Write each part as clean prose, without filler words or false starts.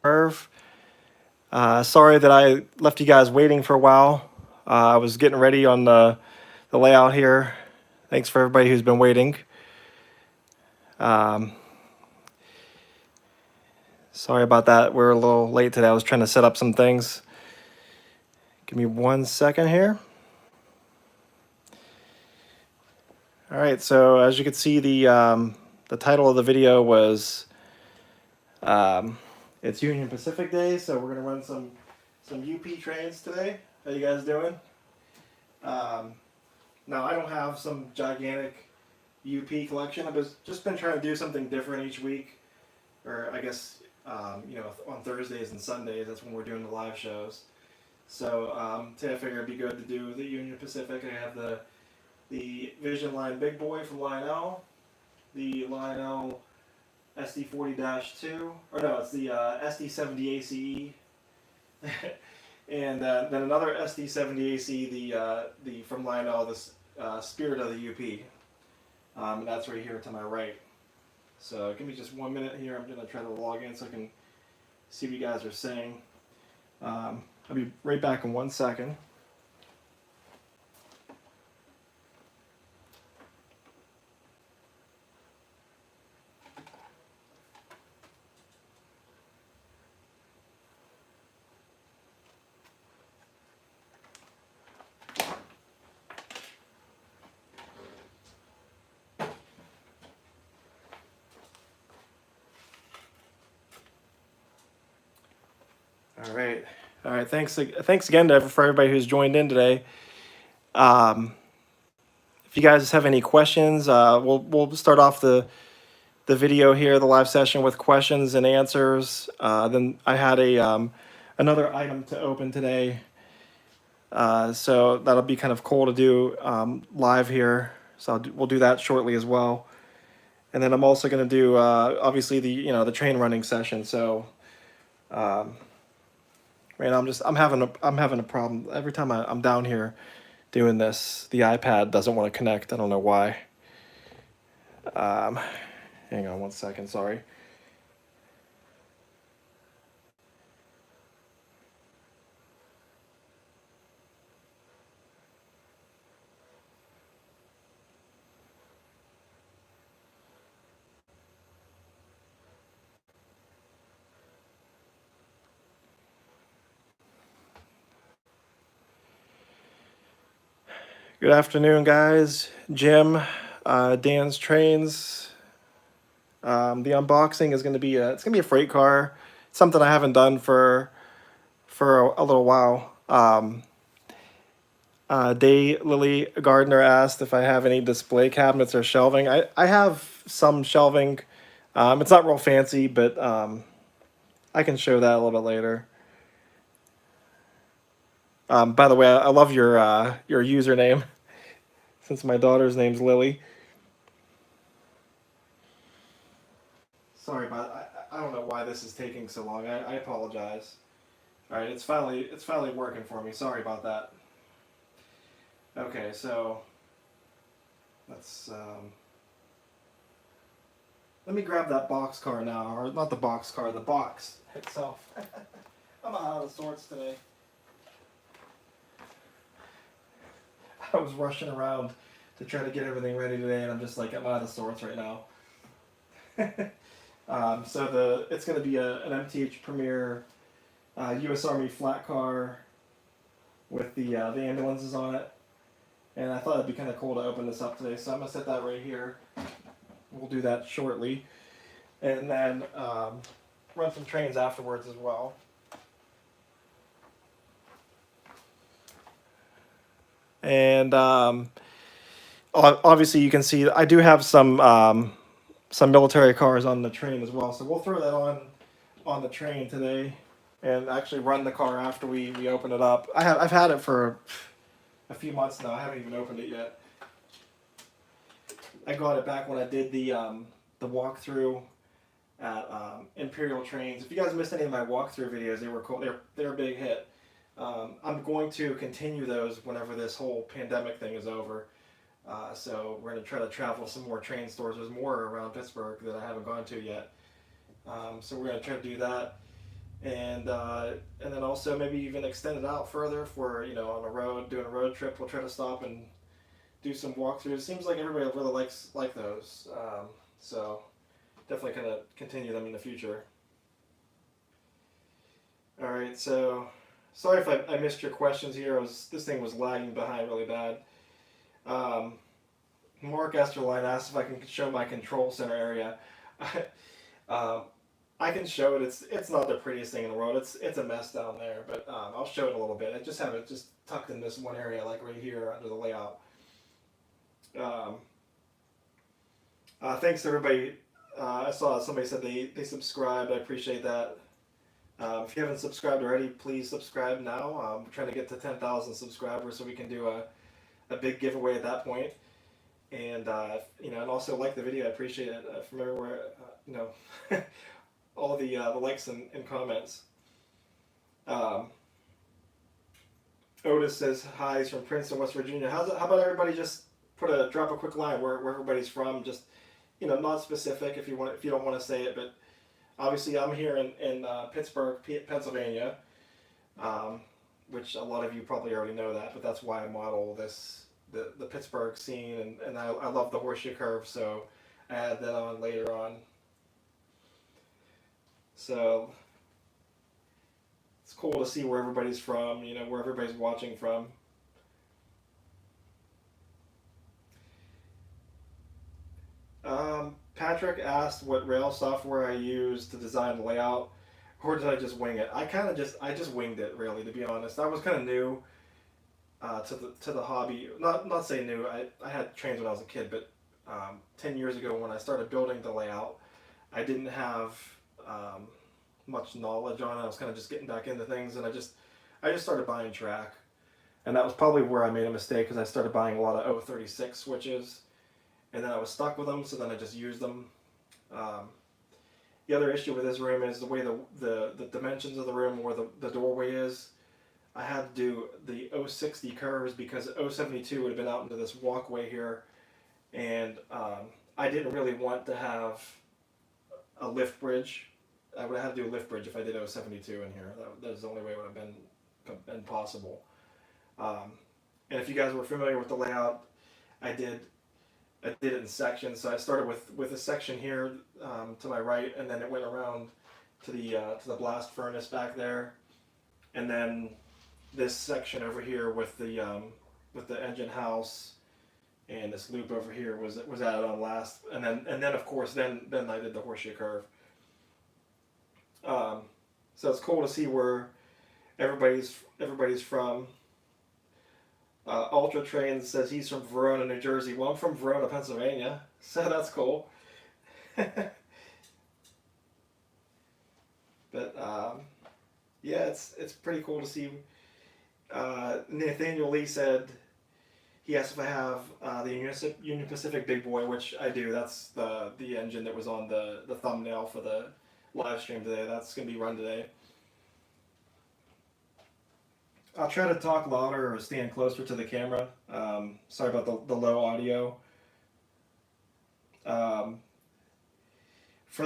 Irv. Sorry that I left you guys waiting for a while. I was getting ready on the layout here. Thanks for everybody who's been waiting. Um, Sorry about that. We're a little late today. I was trying to set up some things. Give me 1 second here. All right. So as you can see, the title of the video was it's Union Pacific Day. So we're gonna run some UP trains today. How you guys doing? Um, Now I don't have some gigantic UP collection. Just been trying to do something different each week, or I guess on Thursdays and Sundays. That's when we're doing the live shows. So today I figured it'd be good to do the Union Pacific. I have the Vision Line Big Boy from Lionel, the Lionel SD40-2, or no, it's the SD70 ACE, and then another SD70 AC, the from Lionel, this Spirit of the UP. And that's right here to my right. So give me just 1 minute here. I'm gonna try to log in so I can see what you guys are saying. I'll be right back in 1 second. All right. All right. Thanks again for everybody who's joined in today. Um, if you guys have any questions, we'll start off the video here, the live session, with questions and answers. Then I had another item to open today, so that'll be kind of cool to do live here. So we'll do that shortly as well. And then I'm also going to do obviously the train running session. So man, I'm having a problem every time I'm down here doing this. The iPad doesn't want to connect. I don't know why. Hang on 1 second. Sorry. Good afternoon, guys. Jim, Dan's Trains. The unboxing is going to be a freight car. It's something I haven't done for a little while. Day Lily Gardner asked if I have any display cabinets or shelving. I have some shelving. It's not real fancy, but I can show that a little bit later. By the way, I love your username, since my daughter's name's Lily. Sorry about I don't know why this is taking so long. I apologize. All right, it's finally working for me. Sorry about that. Okay, so let's let me grab that box car now, or not the box car, the box itself. I'm out of sorts today. I was rushing around to try to get everything ready today, and I'm just like, I'm out of sorts right now. So it's going to be an MTH Premier U.S. Army flat car with the ambulances on it, and I thought it'd be kind of cool to open this up today. So I'm gonna set that right here. We'll do that shortly, and then run some trains afterwards as well. And obviously, you can see I do have some military cars on the train as well. So we'll throw that on the train today, and actually run the car after we open it up. I've had it for a few months now. I haven't even opened it yet. I got it back when I did the walkthrough at Imperial Trains. If you guys missed any of my walkthrough videos, they were cool. They're a big hit. I'm going to continue those whenever this whole pandemic thing is over. So we're going to try to travel some more train stores. There's more around Pittsburgh that I haven't gone to yet. So we're going to try to do that. and then also maybe even extend it out further if we're on a road doing a road trip. We'll try to stop and do some walkthroughs. It seems like everybody really like those, so definitely kind of continue them in the future. All right, so sorry if I missed your questions here. This thing was lagging behind really bad. Um, Mark Esterline asked if I can show my control center area. um, I can show it. It's not the prettiest thing in the world. It's a mess down there, but I'll show it a little bit. I just have it just tucked in this one area, like right here under the layout. Um, Thanks to everybody. I saw somebody said they subscribed. I appreciate that. If you haven't subscribed already, please subscribe now. We're trying to get to 10,000 subscribers so we can do a big giveaway at that point. And and also like the video. I appreciate it from everywhere. All the likes and comments. Um, Otis says hi. He's from Princeton, West Virginia. How about everybody just drop a quick line where everybody's from? Just not specific if you don't want to say it, but obviously I'm here in Pittsburgh, Pennsylvania, which a lot of you probably already know that, but that's why I model the Pittsburgh scene, and I love the horseshoe curve, so I add that on later on. So it's cool to see where everybody's from, where everybody's watching from. Patrick asked what Rails software I used to design the layout, or did I just wing it? I just winged it, really, to be honest. I was kind of new to the hobby. Not say new. I had trains when I was a kid, but 10 years ago when I started building the layout, I didn't have much knowledge on it. I was kind of just getting back into things, and I just started buying track, and that was probably where I made a mistake because I started buying a lot of 036 switches, and then I was stuck with them. So then I just used them. The other issue with this room is the way the dimensions of the room, where the doorway is. I had to do the 060 curves because 072 would have been out into this walkway here, and I didn't really want to have a lift bridge. I would have had to do a lift bridge if I did 072 in here. That's the only way it would have been possible. And if you guys were familiar with the layout, I did it in sections. So I started with a section here to my right, and then it went around to the blast furnace back there, and then this section over here with the engine house, and this loop over here was added on last, and then of course then I did the horseshoe curve. So it's cool to see where everybody's from. Ultra Train says he's from Verona, New Jersey. Well, I'm from Verona, Pennsylvania, so that's cool. But yeah, it's pretty cool to see. Nathaniel Lee said he asked if I have the Union Pacific Big Boy, which I do. That's the engine that was on the thumbnail for the live stream today. That's going to be run today. I'll try to talk louder or stand closer to the camera. Sorry about the low audio. For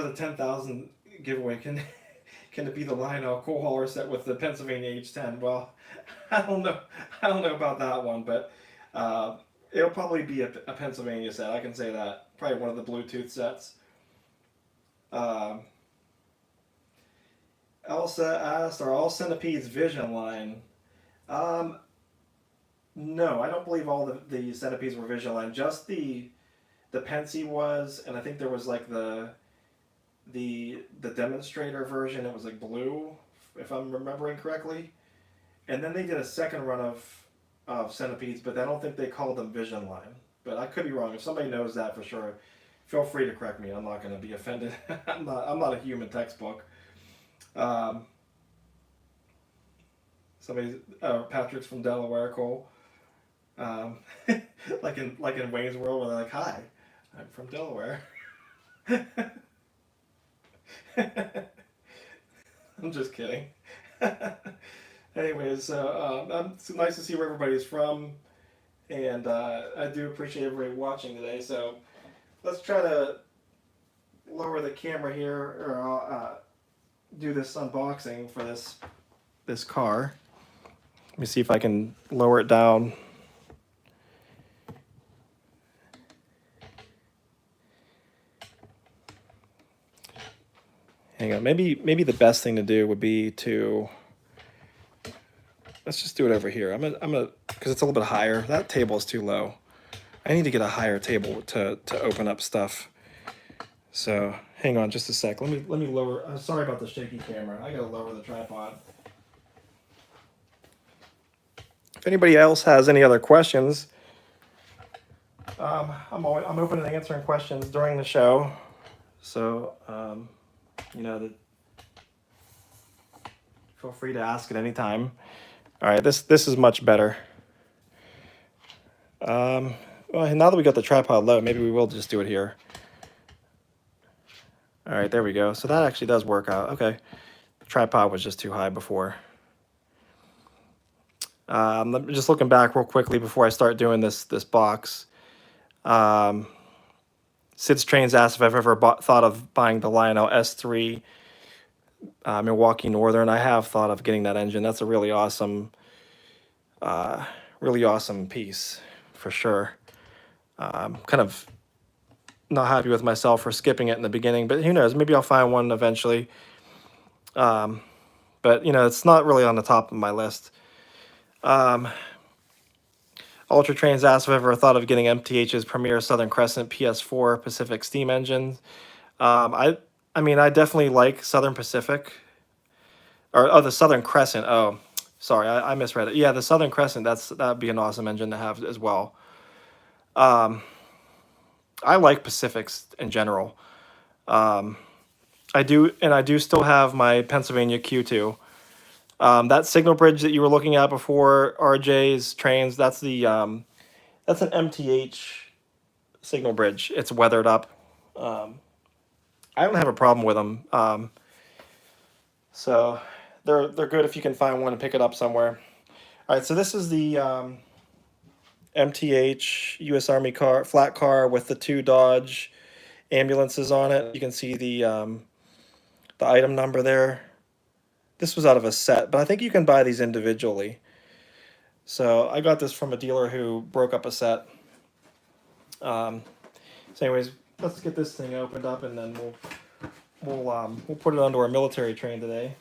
the 10,000 giveaway, can it be the Lionel coal hauler set with the Pennsylvania H10? Well, I don't know about that one, but it'll probably be a Pennsylvania set. I can say that. Probably one of the Bluetooth sets. Elsa asked, are all centipedes Vision line? No, I don't believe all the centipedes were Vision line. Just the Pensy was, and I think there was like the demonstrator version. It was like blue, if I'm remembering correctly. And then they did a second run of centipedes, but I don't think they called them Vision line. But I could be wrong. If somebody knows that for sure, feel free to correct me. I'm not going to be offended. I'm not a human textbook. Patrick's from Delaware, Cole. like in Wayne's World, where they're like, "Hi, I'm from Delaware." I'm just kidding. Anyways, it's nice to see where everybody's from, and I do appreciate everybody watching today. So let's try to lower the camera here, or do this unboxing for this car. Let me see if I can lower it down. Hang on, maybe the best thing to do would be to, let's just do it over here. I'm gonna because it's a little bit higher. That table is too low. I need to get a higher table to open up stuff. So hang on just a sec. Let me lower. Sorry about the shaky camera. I gotta lower the tripod. If anybody else has any other questions, I'm open to answering questions during the show. So you know, feel free to ask at any time. All right, this is much better. Well, now that we got the tripod low, maybe we will just do it here. All right, there we go. So that actually does work out. Okay, the tripod was just too high before. Just looking back real quickly before I start doing this box. Sid's Trains asked if I've ever thought of buying the Lionel S3 Milwaukee Northern. I have thought of getting that engine. That's a really awesome piece for sure. Kind of not happy with myself for skipping it in the beginning, but who knows? Maybe I'll find one eventually. But you know, it's not really on the top of my list. Ultra Trains asked if I've ever thought of getting MTH's Premier Southern Crescent PS4 Pacific steam engine. I mean, I definitely like Southern Pacific, or the Southern Crescent. Oh, sorry, I misread it. Yeah, the Southern Crescent. That'd be an awesome engine to have as well. I like Pacifics in general. I do still have my Pennsylvania Q2. That signal bridge that you were looking at before, RJ's Trains, that's an MTH signal bridge. It's weathered up. I don't have a problem with them. So they're good if you can find one and pick it up somewhere. All right, so this is the MTH U.S. Army car, flat car with the 2 Dodge ambulances on it. You can see the item number there. This was out of a set, but I think you can buy these individually. So I got this from a dealer who broke up a set. So anyways, let's get this thing opened up, and then we'll put it onto our military train today.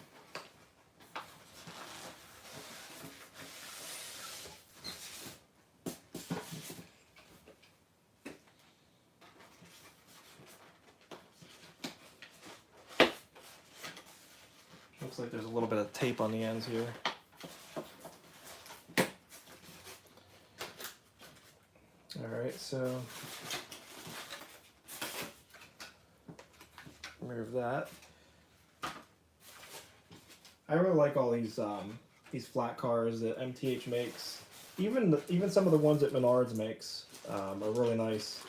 Looks like there's a little bit of tape on the ends here. All right, so remove that. I really like all these flat cars that MTH makes. Even some of the ones that Menards makes are really nice.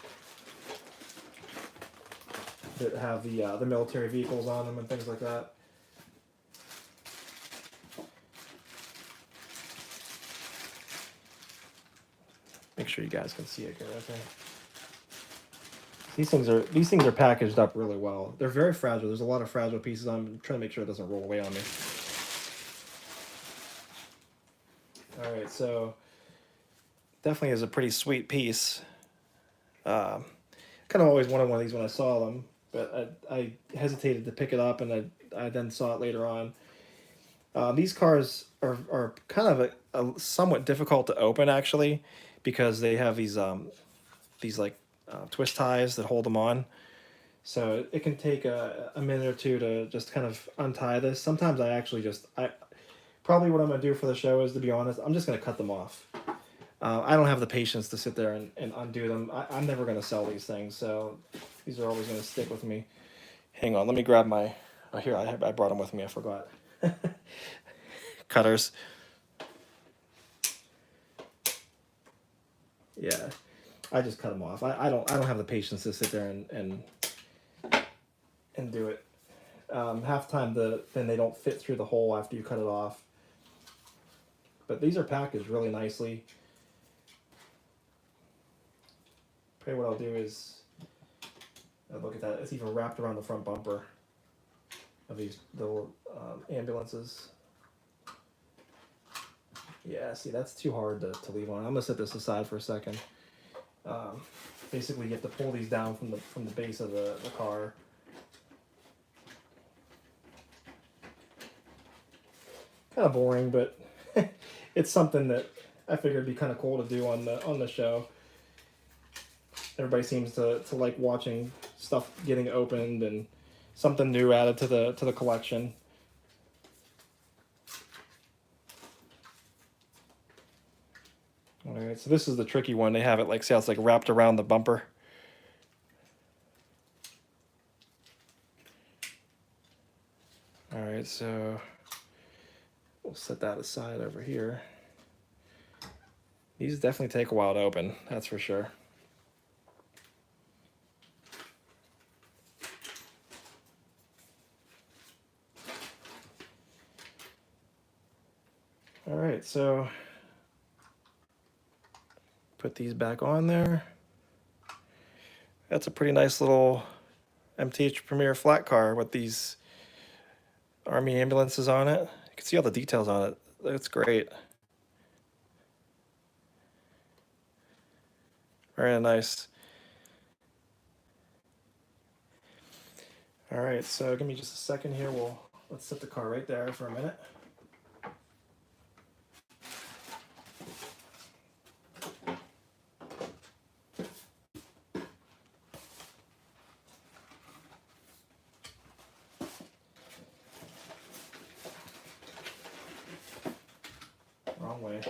That have the military vehicles on them and things like that. Make sure you guys can see it here. Okay. These things are packaged up really well. They're very fragile. There's a lot of fragile pieces. I'm trying to make sure it doesn't roll away on me. All right, so definitely is a pretty sweet piece. Kind of always wanted one of these when I saw them, but I hesitated to pick it up, and I then saw it later on. These cars are kind of a somewhat difficult to open actually, because they have these like twist ties that hold them on. So it can take a minute or two to just kind of untie this. Sometimes probably what I'm going to do for the show is, to be honest, I'm just going to cut them off. I don't have the patience to sit there and undo them. I'm never going to sell these things, so these are always going to stick with me. Hang on, let me grab my... Oh, here, I brought them with me, I forgot. Cutters. Yeah, I just cut them off. I don't have the patience to sit there and do it. Half the time then they don't fit through the hole after you cut it off. But these are packaged really nicely. Probably what I'll do is, look at that, it's even wrapped around the front bumper. of these little ambulances. Yeah, see, that's too hard to leave on. I'm gonna set this aside for a second. Basically, you have to pull these down from the base of the car. Kind of boring, but it's something that I figured would be kind of cool to do on the show. Everybody seems to like watching stuff getting opened and something new added to the collection. All right, so this is the tricky one. They have it like, see how it's like wrapped around the bumper. All right, so we'll set that aside over here. These definitely take a while to open, that's for sure. All right, so put these back on there. That's a pretty nice little MTH Premier flat car with these Army ambulances on it. You can see all the details on it. That's great. Very nice. All right, so give me just a second here. Let's set the car right there for a minute. Wrong way.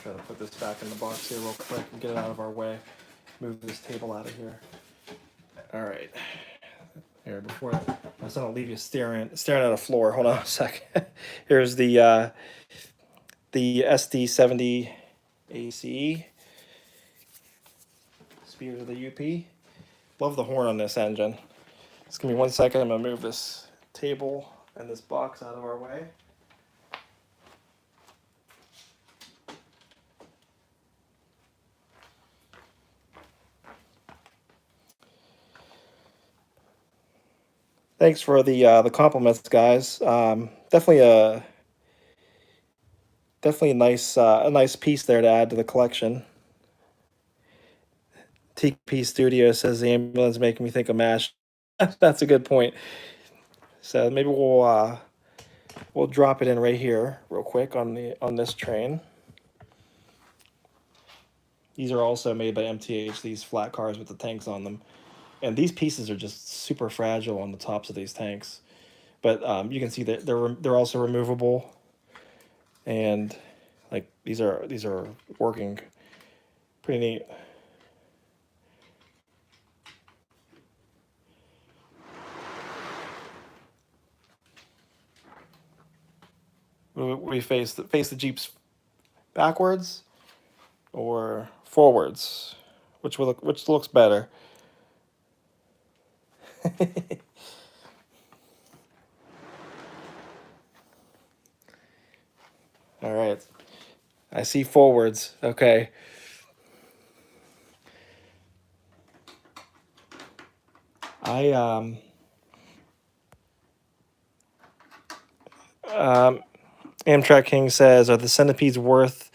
Try to put this back in the box here real quick and get it out of our way. Move this table out of here. All right. Here, before my son will leave you staring at the floor. Hold on a sec. Here's the SD70 ACE. Spears of the UP. Love the horn on this engine. Just give me 1 second. I'm gonna move this table and this box out of our way. Thanks for the compliments, guys. Definitely a nice piece there to add to the collection. TP Studio says the ambulance making me think of MASH. That's a good point. So maybe we'll drop it in right here real quick on this train. These are also made by MTH, these flat cars with the tanks on them. And these pieces are just super fragile on the tops of these tanks. But you can see that they're also removable. And like these are working pretty neat. We face the Jeeps backwards or forwards, which looks better. All right, I see forwards. Okay. Amtrak King says, "Are the centipedes worth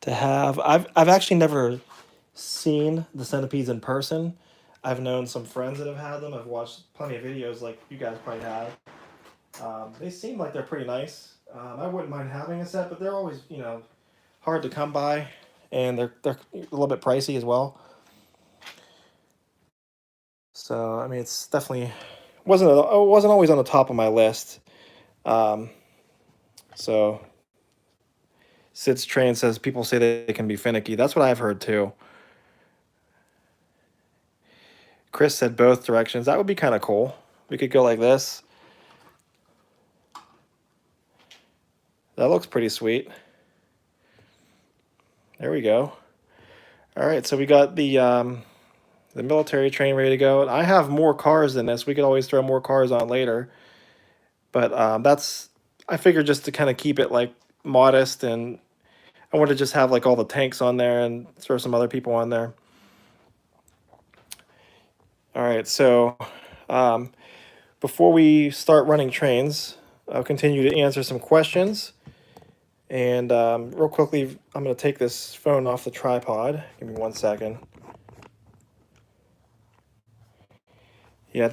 to have?" I've actually never seen the centipedes in person. I've known some friends that have had them. I've watched plenty of videos, like you guys probably have. They seem like they're pretty nice. I wouldn't mind having a set, but they're always hard to come by, and they're a little bit pricey as well. So I mean, it's definitely wasn't always on the top of my list. So Sid's Train says people say they can be finicky. That's what I've heard too. Chris said both directions. That would be kind of cool. We could go like this. That looks pretty sweet. There we go. All right, so we got the military train ready to go. I have more cars than this. We could always throw more cars on later. But I figured just to kind of keep it like modest, and I wanted to just have like all the tanks on there and throw some other people on there. All right, so before we start running trains, I'll continue to answer some questions. And real quickly, I'm going to take this phone off the tripod. Give me 1 second. Yeah,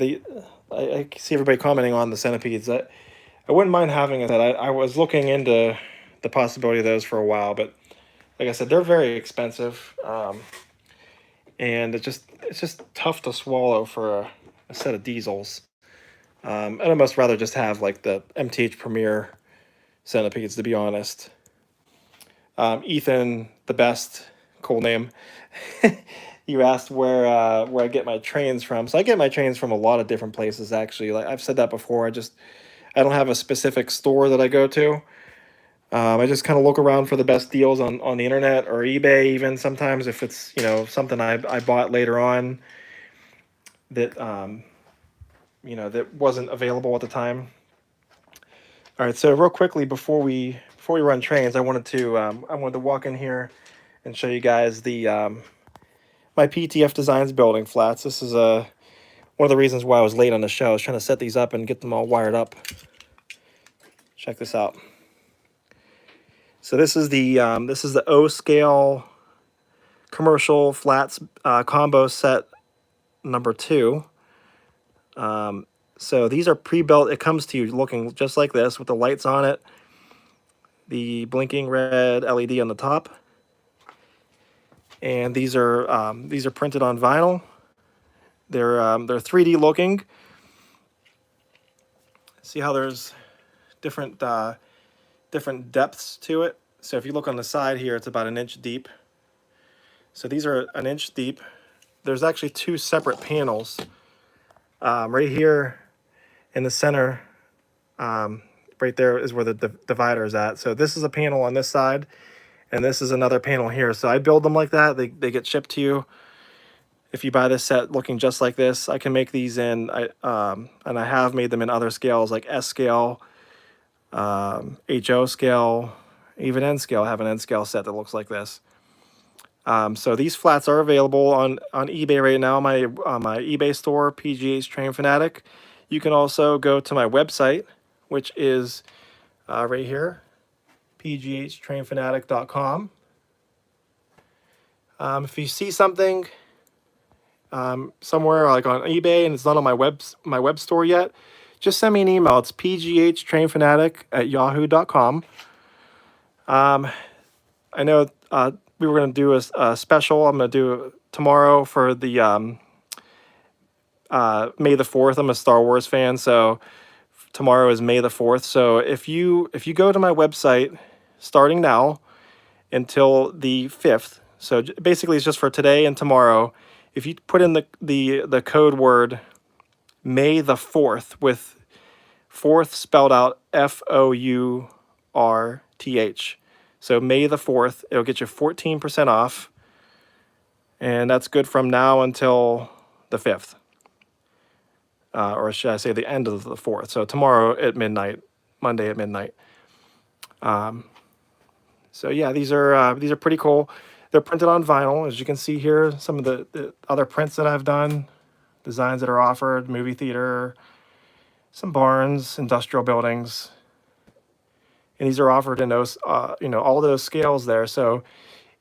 I see everybody commenting on the centipedes. I wouldn't mind having it. I was looking into the possibility of those for a while, but like I said, they're very expensive, and it's just tough to swallow for a set of diesels. I'd almost rather just have like the MTH Premier centipedes, to be honest. Ethan, the best, cool name. You asked where I get my trains from. So I get my trains from a lot of different places, actually. Like I've said that before. I don't have a specific store that I go to. I just kind of look around for the best deals on the internet or eBay, even sometimes if it's something I bought later on that that wasn't available at the time. All right, so real quickly before we run trains, I wanted to walk in here and show you guys the my PTF Designs building flats. This is one of the reasons why I was late on the show. I was trying to set these up and get them all wired up. Check this out. So this is the O scale commercial flats combo set number 2. So these are pre-built. It comes to you looking just like this with the lights on it, the blinking red LED on the top, and these are printed on vinyl. They're 3D looking. See how there's different depths to it. So if you look on the side here, it's about 1 inch deep. So these are 1 inch deep. There's actually 2 separate panels. Right here in the center, right there is where the divider is at. So this is a panel on this side, and this is another panel here. So I build them like that. They get shipped to you. If you buy this set looking just like this, I can make these in, and I have made them in other scales like S scale, HO scale, even N scale. I have an N scale set that looks like this. So these flats are available on eBay right now, my eBay store, PGH Train Fanatic. You can also go to my website, which is right here, pghtrainfanatic.com. If you see something somewhere like on eBay and it's not on my web store yet, just send me an email. It's pghtrainfanatic@yahoo.com. I know we were going to do a special. I'm going to do tomorrow for the May the 4th. I'm a Star Wars fan, so tomorrow is May the 4th. So if you go to my website starting now until the 5th, so basically it's just for today and tomorrow. If you put in the code word May the 4th with 4th spelled out FOURTH. So May the 4th, it'll get you 14% off. And that's good from now until the 5th. Or should I say the end of the 4th. So tomorrow at midnight, Monday at midnight. So yeah, these are pretty cool. They're printed on vinyl, as you can see here. Some of the other prints that I've done, designs that are offered, movie theater, some barns, industrial buildings. And these are offered in those, all those scales there. So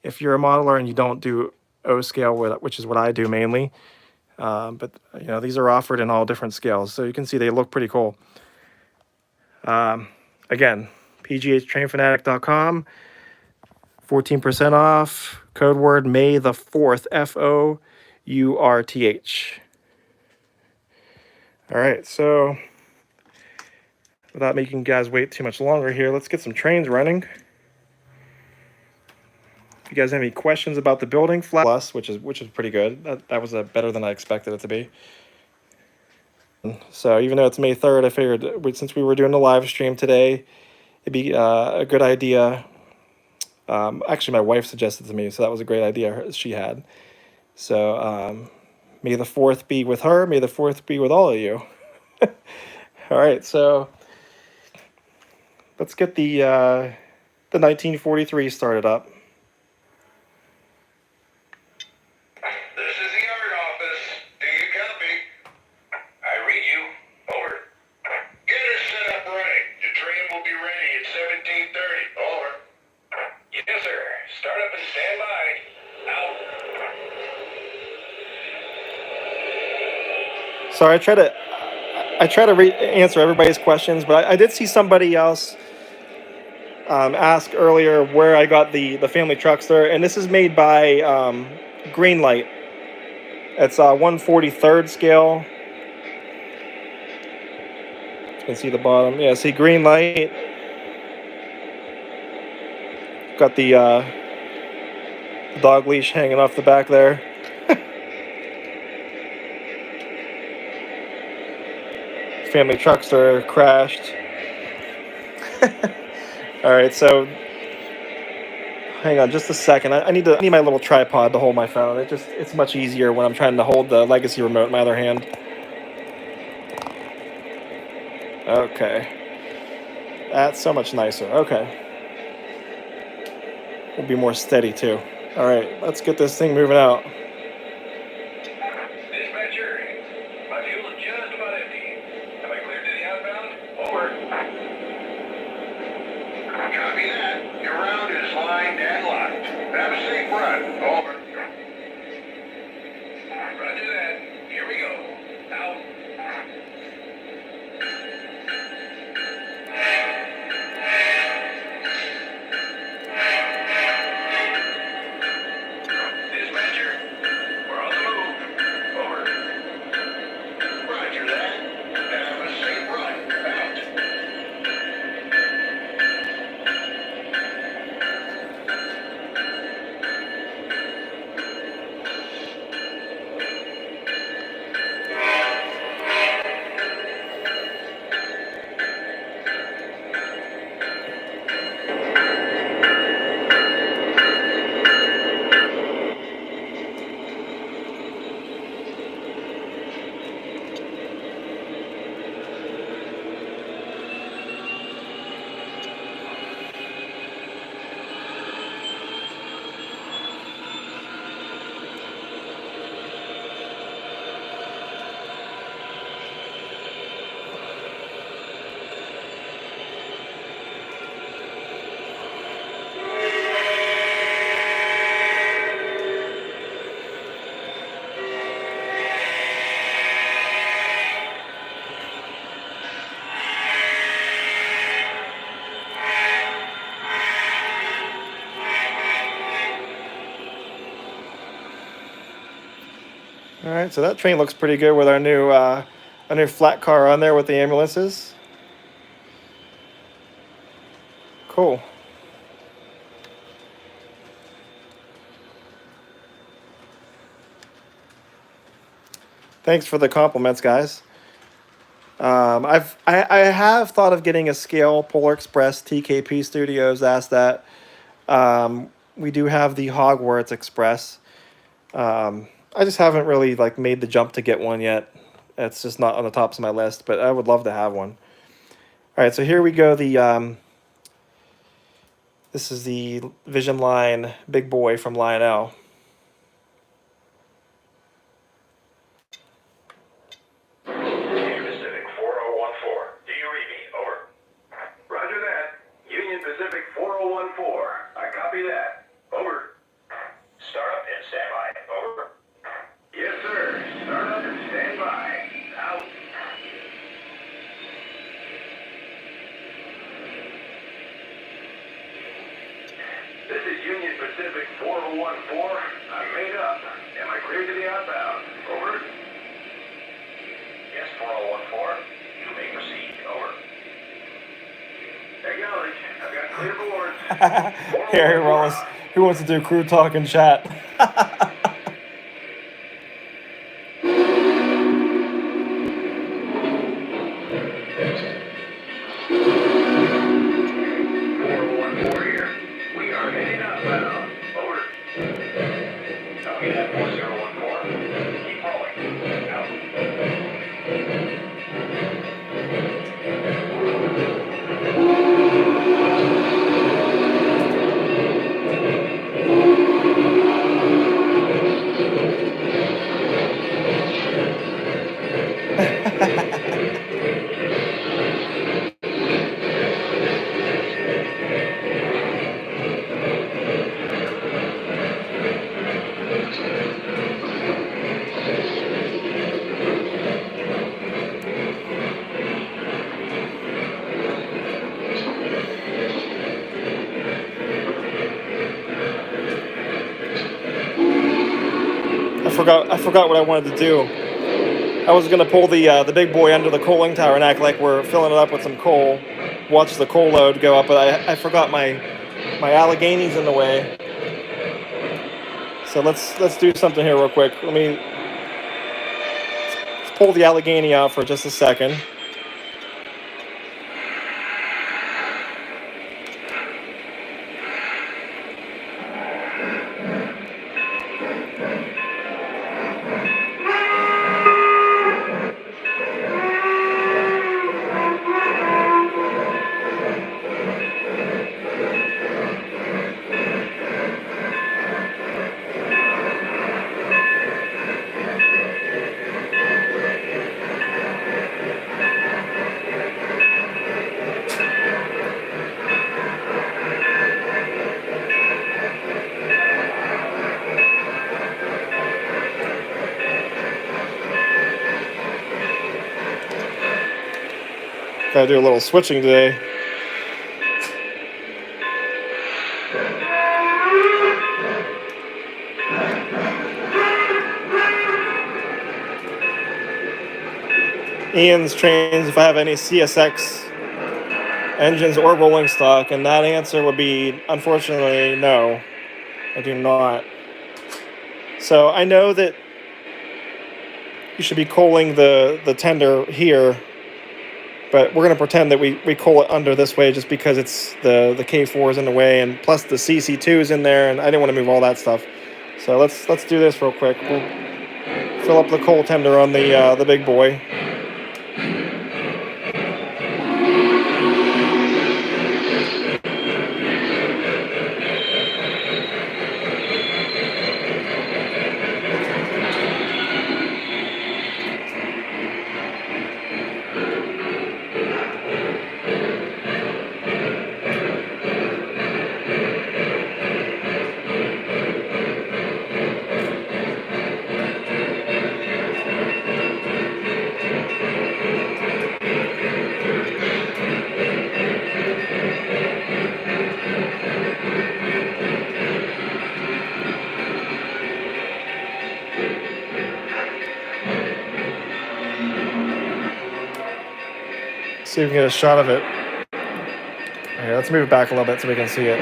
if you're a modeler and you don't do O scale, which is what I do mainly, but these are offered in all different scales. So you can see they look pretty cool. Again, pghtrainfanatic.com, 14% off. Code word May the 4th, FOURTH. All right, so without making you guys wait too much longer here, let's get some trains running. If you guys have any questions about the building, plus, which is pretty good. That was better than I expected it to be. So even though it's May 3rd, I figured since we were doing the live stream today, it'd be a good idea. Actually, my wife suggested to me, so that was a great idea she had. So May the 4th be with her. May the 4th be with all of you. All right, so let's get the the 1943 started up. This is the yard office. Do you copy? I read you. Over. Get her set up right. The train will be ready at 17:30. Over. Yes, sir. Start up and stand by. Out. Sorry, I try to answer everybody's questions, but I did see somebody else ask earlier where I got the family truckster, and this is made by Greenlight. It's 1/43rd scale. You can see the bottom. Yeah, see Greenlight. Got the dog leash hanging off the back there. Family truckster crashed. All right, so hang on just a second. I need my little tripod to hold my phone. It's much easier when I'm trying to hold the Legacy remote in my other hand. Okay, that's so much nicer. Okay, we'll be more steady too. All right, let's get this thing moving out. Dispatcher, my fuel is just about empty. Am I cleared to the outbound? Over. Copy that. Your route is lined and locked. Have a safe run. Over. Roger that. Here we go. Out. Dispatcher, we're on the move. Over. Roger that. Have a safe run. Out. All right, so that train looks pretty good with our new flat car on there with the ambulances. Cool. Thanks for the compliments, guys. I have thought of getting a scale. Polar Express TKP Studios asked that. We do have the Hogwarts Express. I just haven't really made the jump to get one yet. It's just not on the tops of my list, but I would love to have one. All right, so here we go. This is the Vision Line Big Boy from Lionel. Union Pacific 4014. Do you read me? Over. Roger that. Union Pacific 4014. I copy that. Over. Start up and stand by. Over. Yes, sir. Start up and stand by. Out. This is Union Pacific 4014. I'm made up. Am I cleared to the outbound? Over. Yes, 4014. You may proceed. Over. Acknowledge. I've got clear boards. Harry Wallace, who wants to do crew talk and chat? 414 here. We are heading outbound. Over. Copy that, 4014. Keep rolling. Out. I forgot what I wanted to do. I was gonna pull the big boy under the coaling tower and act like we're filling it up with some coal. Watch the coal load go up, but I forgot my Allegheny's in the way. So let's do something here real quick. Let's pull the Allegheny out for just a second. Gotta do a little switching today. Ian's trains if I have any CSX engines or rolling stock, and that answer would be unfortunately no. I do not. So I know that you should be coaling the tender here, but we're gonna pretend that we coal it under this way just because it's the K4 is in the way, and plus the CC2 is in there, and I didn't want to move all that stuff. So let's do this real quick. We'll fill up the coal tender on the big boy. See if we can get a shot of it. Okay, let's move it back a little bit so we can see it.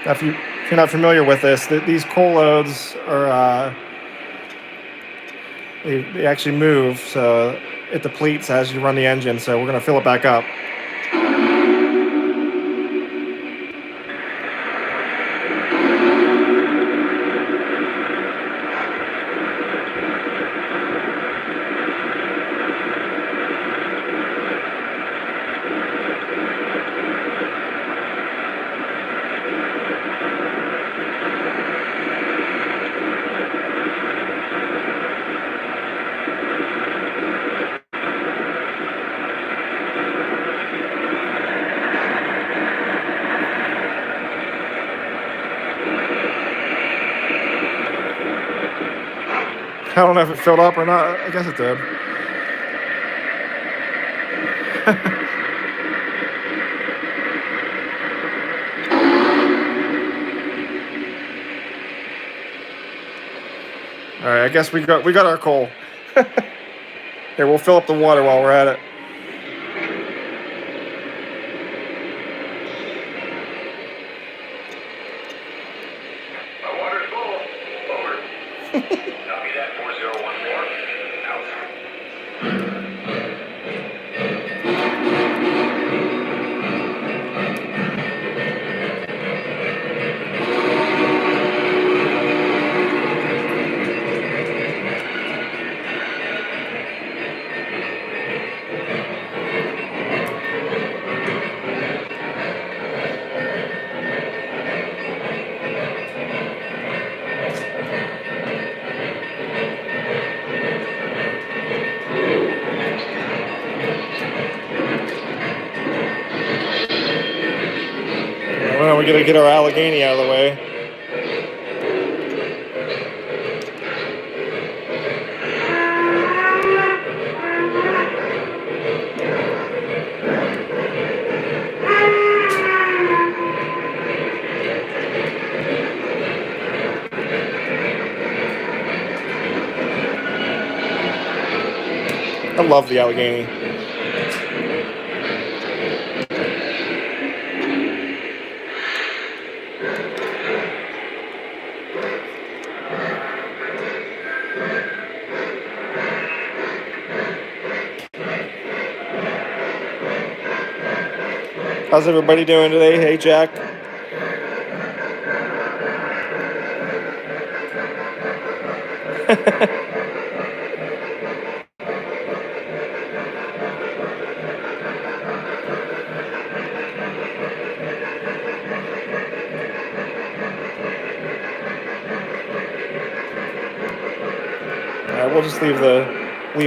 Now, if you're not familiar with this, these coal loads are they actually move, so it depletes as you run the engine. So we're going to fill it back up. I don't know if it filled up or not. I guess it did. All right, I guess we got our coal. Here, we'll fill up the water while we're at it. My water's full. Over. Copy that, 4014. Out. Well, we gotta get our Allegheny out of the way. I love the Allegheny. How's everybody doing today? Hey, Jack. All right, we'll just leave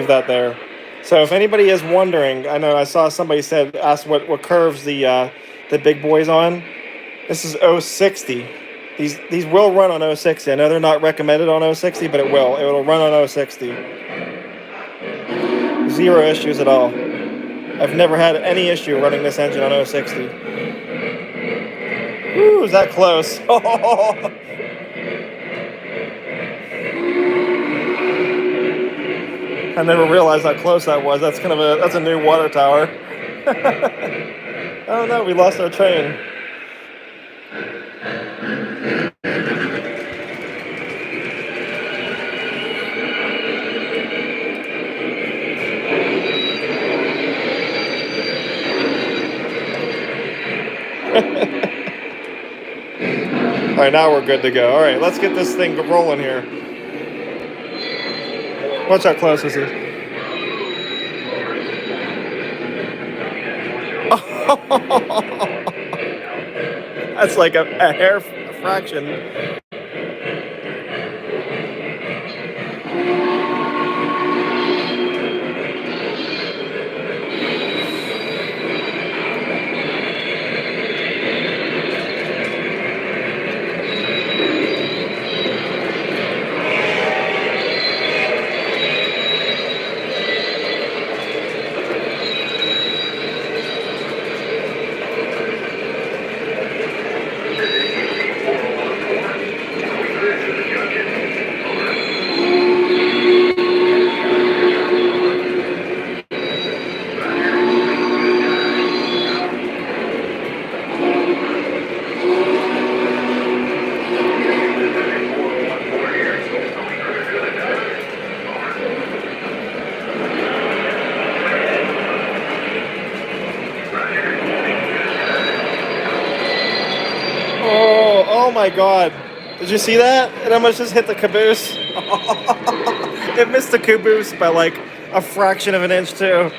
that there. So if anybody is wondering, I know I saw somebody asked what curves the big boys on. This is 060. These will run on 060. I know they're not recommended on 060, but it will. It'll run on 060. Zero issues at all. I've never had any issue running this engine on 060. Ooh, is that close? I never realized how close that was. That's a new water tower. Oh no, we lost our train. All right, now we're good to go. All right, let's get this thing rolling here. Watch how close this is. That's like a hair fraction. Oh my God. Did you see that? It almost just hit the caboose. It missed the caboose by like a fraction of an inch too.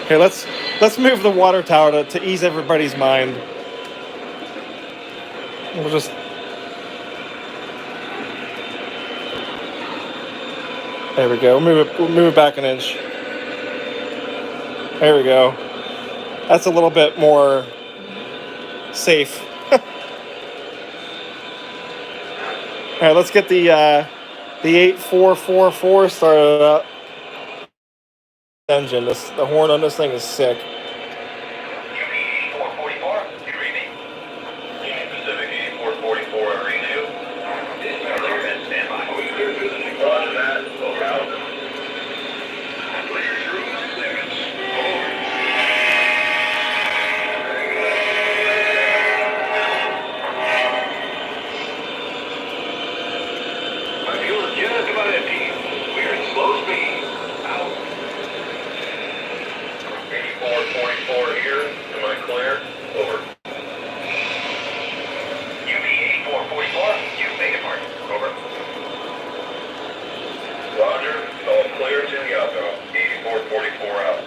Okay, let's move the water tower to ease everybody's mind. We'll just... There we go. We'll move it back an inch. There we go. That's a little bit more safe. All right, let's get the 8444 started up. Engine. The horn on this thing is sick. UP 8444, you read me? Union Pacific 8444, I read you. Clear and stand by. Roger that. Over out. Clear through seconds. Over. My fuel is just about empty. We're at slow speed. Out. 8444 here. Am I clear? Over. UP 8444, you made it, Mark. Over. Roger. All clear to the outgo. 8444 out.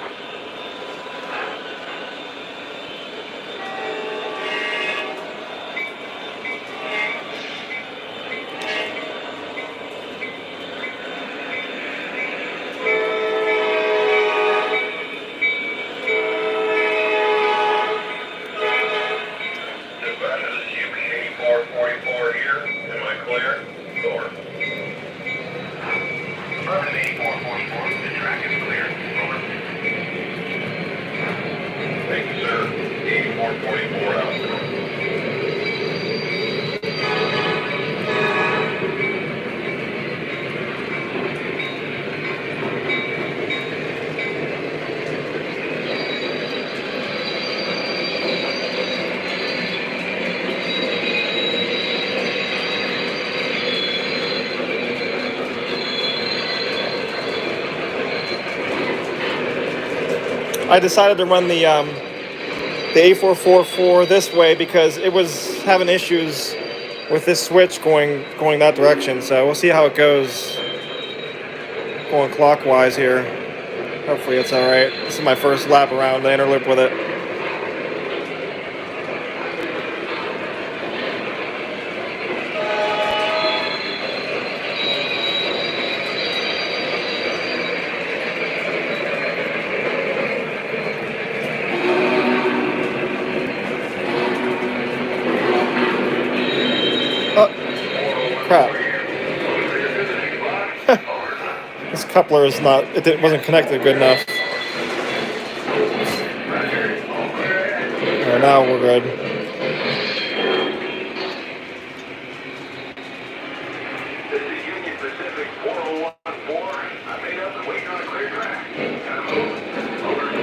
I decided to run the A444 this way because it was having issues with this switch going that direction. So we'll see how it goes going clockwise here. Hopefully it's all right. This is my first lap around the inner loop with it. Oh, crap. This coupler is not, it wasn't connected good enough. Alright, now we're good. This is Union Pacific 4014. I made up and waiting on a clear track. Gotta move. Over.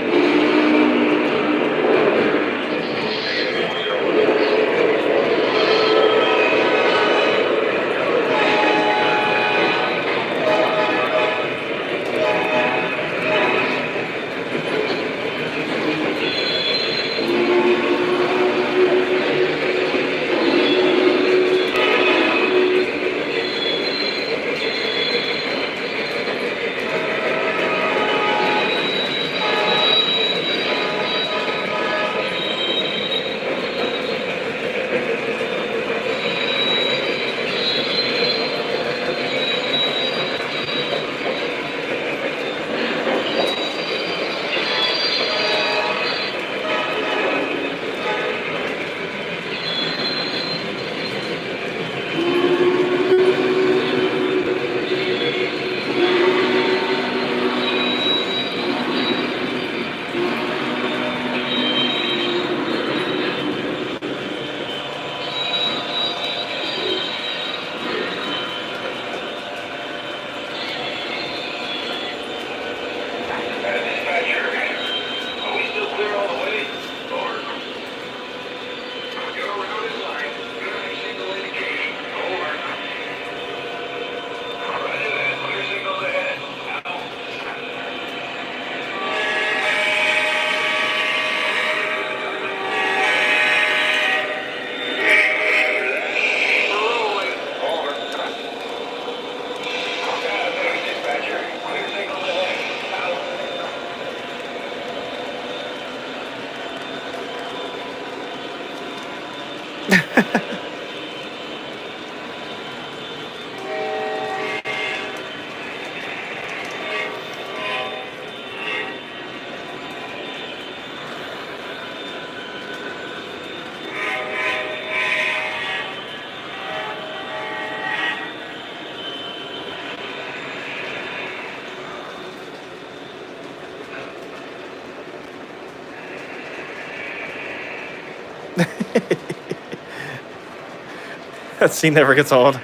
That scene never gets old.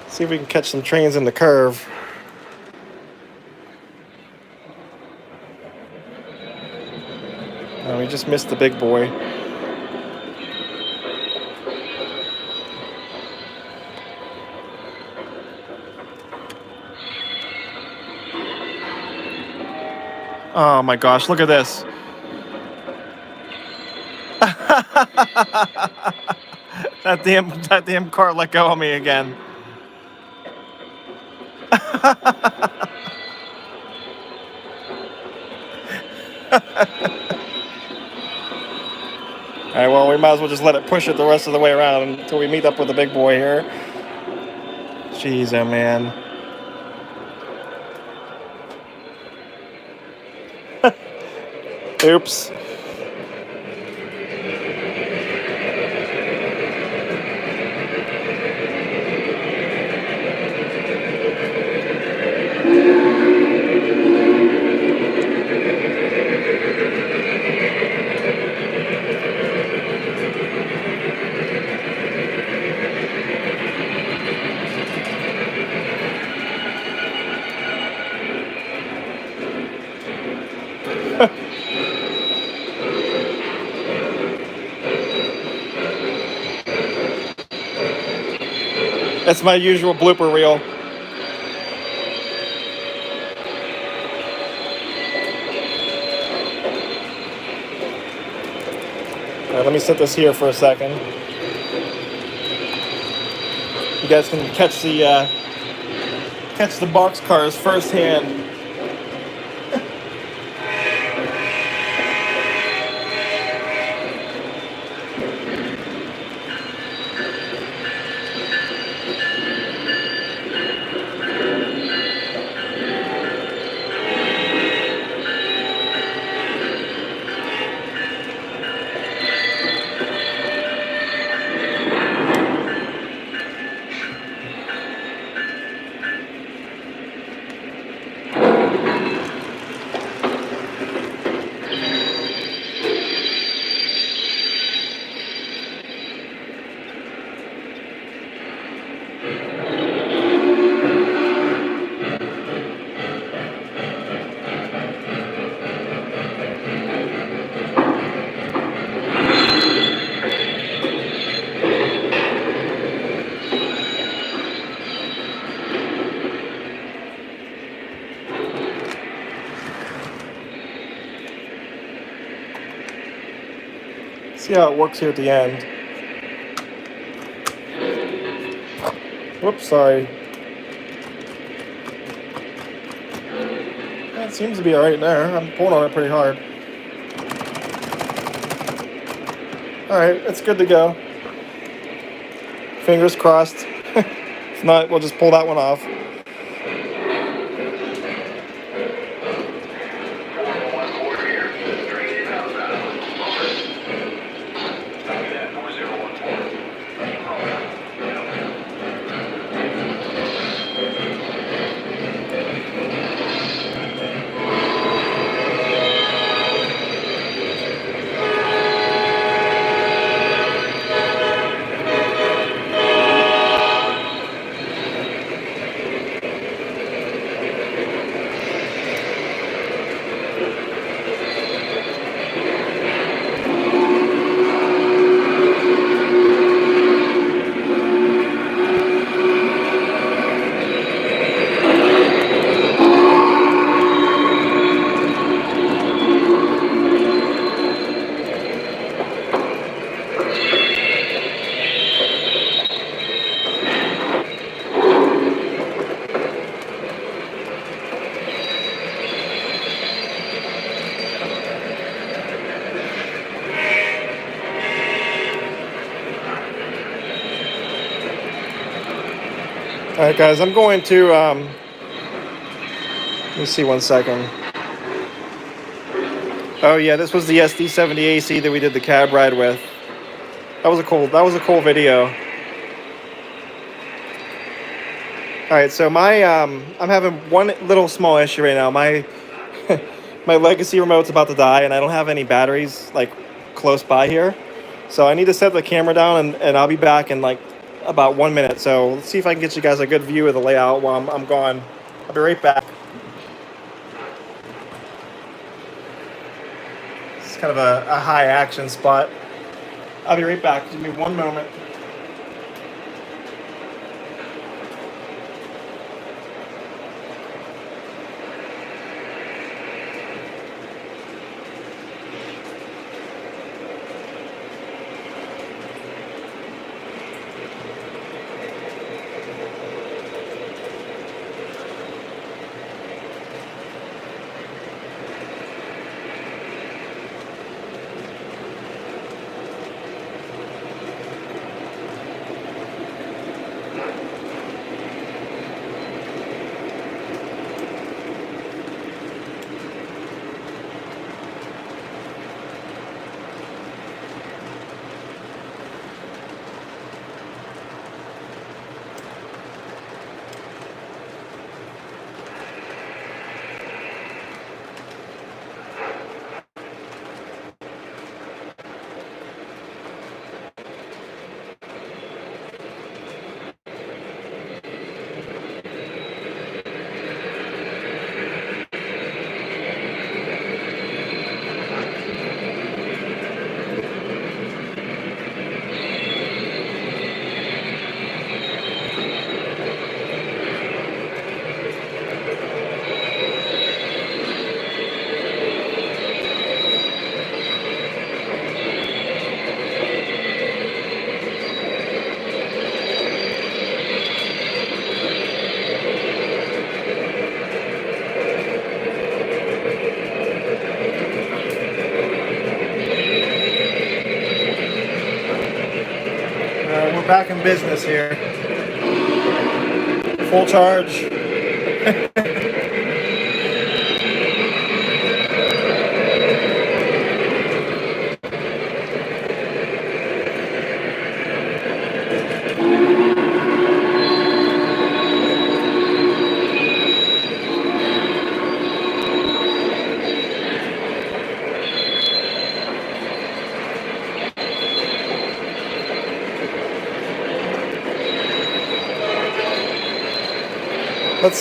See if we can catch some trains in the curve. Oh, we just missed the big boy. Oh my gosh, look at this. That damn car let go of me again. Alright, well, we might as well just let it push it the rest of the way around until we meet up with the big boy here. Jeez, oh man. Oops. That's my usual blooper reel. All right, let me set this here for a second. You guys can catch the box cars firsthand. See how it works here at the end. Whoops, sorry. That seems to be alright there. I'm pulling on it pretty hard. Alright, it's good to go. Fingers crossed. If not, we'll just pull that one off. 4014 here. Straight in outbound. Over. Copy that, 4014. Alright guys, I'm going to, let me see 1 second. Oh yeah, this was the SD70 AC that we did the cab ride with. That was a cool video. Alright, so I'm having one little small issue right now. My my legacy remote's about to die and I don't have any batteries like close by here. So I need to set the camera down and I'll be back in like about 1 minute. So let's see if I can get you guys a good view of the layout while I'm gone. I'll be right back. It's kind of a high action spot. I'll be right back. Give me 1 moment. back in business here. Full charge.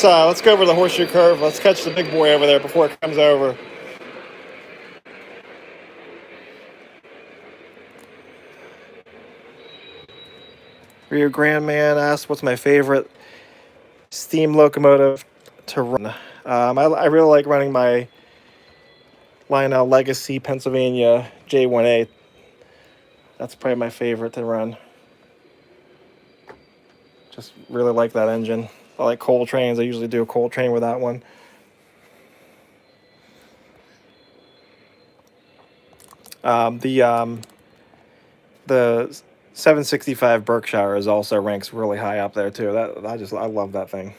Let's go over the horseshoe curve. Let's catch the big boy over there before it comes over. Rio Grande Man asked, "What's my favorite steam locomotive to run?" I really like running my Lionel Legacy Pennsylvania J1A. That's probably my favorite to run. Just really like that engine. I like coal trains. I usually do a coal train with that one. The 765 Berkshire is also ranks really high up there too. I love that thing.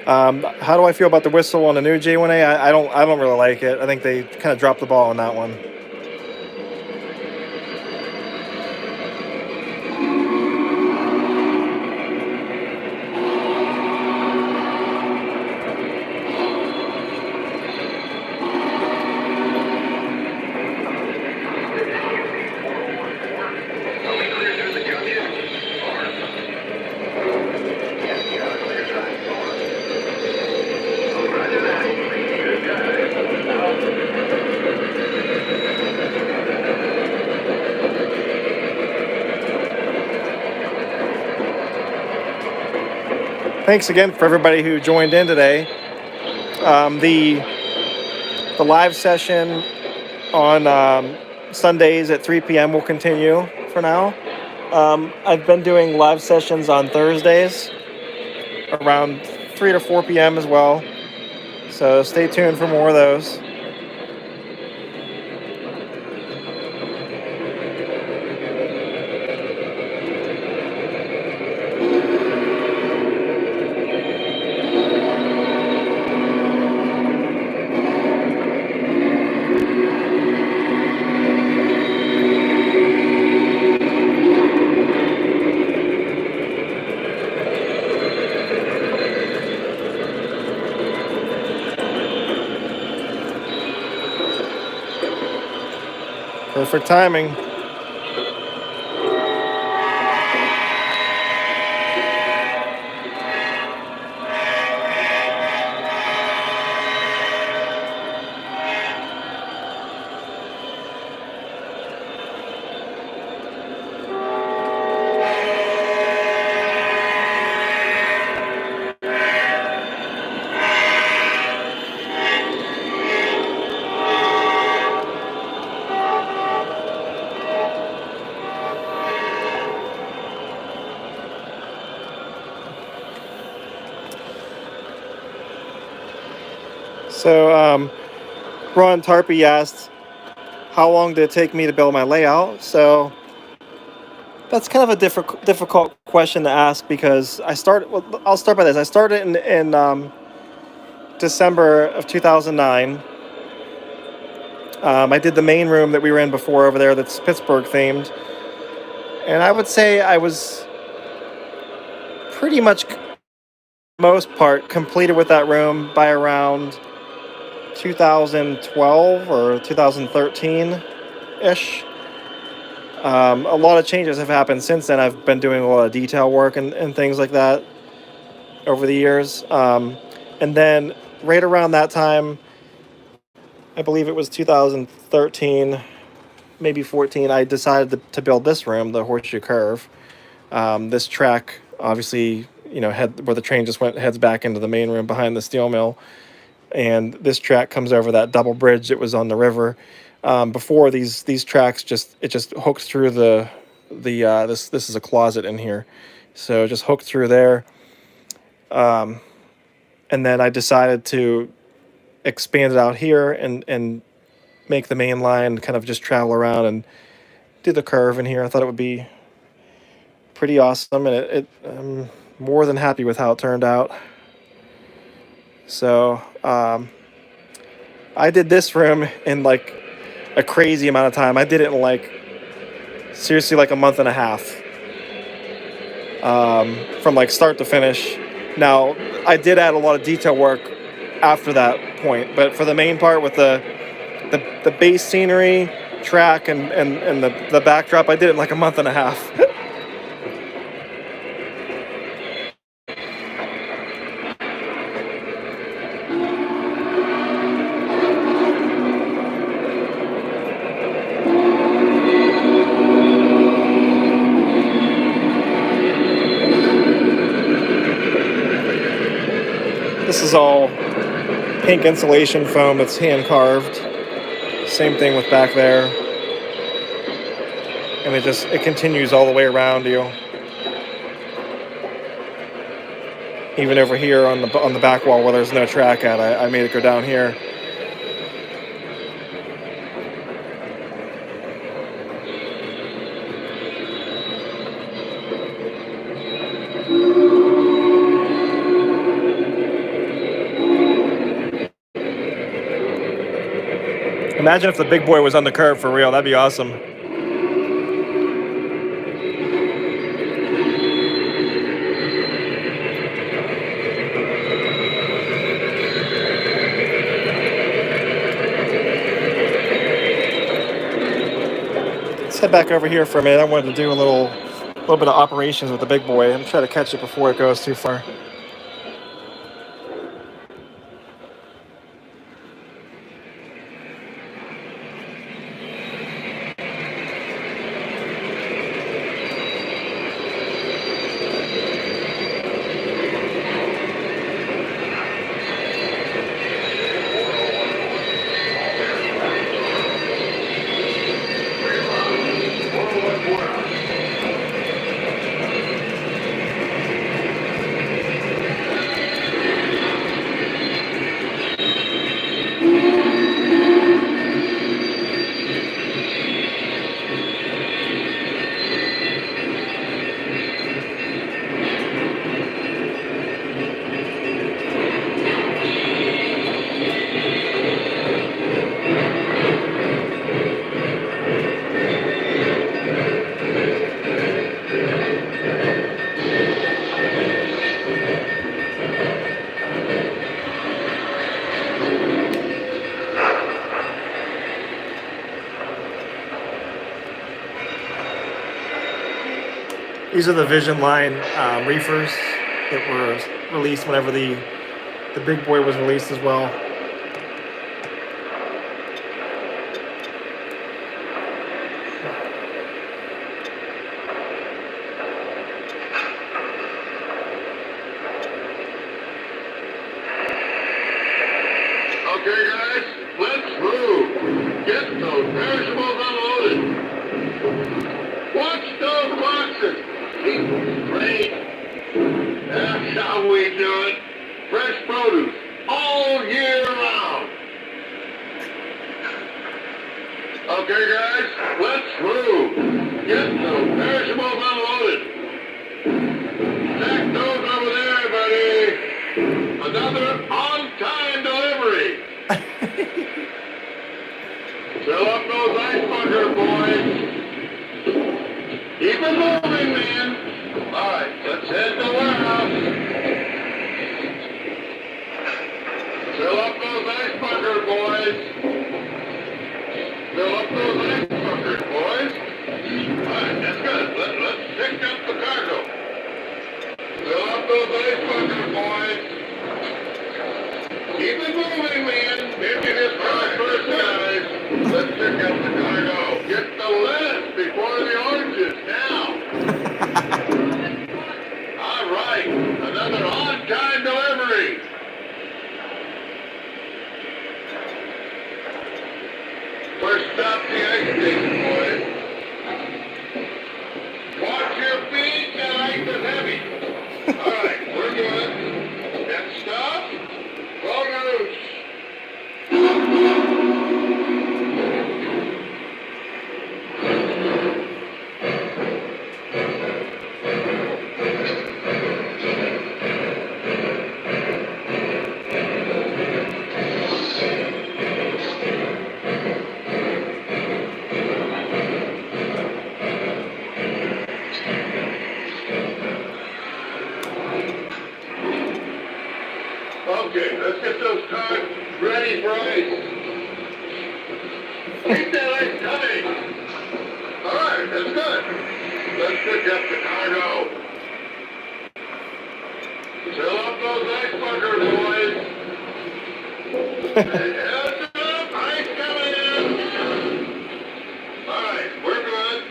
How do I feel about the whistle on the new J1A? I don't really like it. I think they kind of dropped the ball on that one. Thanks again for everybody who joined in today. The live session on Sundays at 3 p.m. will continue for now. I've been doing live sessions on Thursdays around 3 to 4 p.m. as well. So stay tuned for more of those. Perfect timing. So, Ron Tarpey asked, how long did it take me to build my layout? So, that's kind of a difficult question to ask because I'll start by this. I started in December of 2009. I did the main room that we were in before over there that's Pittsburgh themed. And I would say I was pretty much, most part, completed with that room by around 2012 or 2013-ish. A lot of changes have happened since then. I've been doing a lot of detail work and things like that over the years. And then right around that time, I believe it was 2013, maybe 14, I decided to build this room, the Horseshoe Curve. This track, obviously, where the train just heads back into the main room behind the steel mill. And this track comes over that double bridge that was on the river. Before these tracks just hooked through this is a closet in here, so it just hooked through there. And then I decided to expand it out here and make the main line kind of just travel around and do the curve in here. I thought it would be pretty awesome, and I'm more than happy with how it turned out. So I did this room in like a crazy amount of time. I did it in like seriously like a month and a half, from like start to finish. Now I did add a lot of detail work after that point, but for the main part with the base scenery, track, and the backdrop, I did it in like a month and a half. This is all pink insulation foam. It's hand carved. Same thing with back there. And it continues all the way around you. Even over here on the back wall where there's no track at, I made it go down here. Imagine if the big boy was on the curve for real. That'd be awesome. Let's head back over here for a minute. I wanted to do a little bit of operations with the big boy. I'm trying to catch it before it goes too far. These are the Vision Line reefers that were released whenever the big boy was released as well. Okay, guys, let's move. Get those perishables unloaded. Watch those boxes. Keep them straight. That's how we do it. Fresh produce all year round. Okay, guys, let's move. Get those perishables unloaded. Stack those over there, buddy. Another on-time delivery. Fill up those ice buckets, boys. Keep it moving, man. All right, let's head to the warehouse. Fill up those ice buckets, boys. Fill up those ice buckets, boys. All right, that's good. Let's pick up the cargo. Fill up those ice buckets, boys. Keep it moving, man. Empty this truck first, guys. Let's pick up the cargo. Get the lettuce before the oranges now. All right, another on-time delivery. First stop, the ice set. Let's pick up the cargo. Fill up those ice bunkers, boys. Heads up, ice coming in. All right, we're good.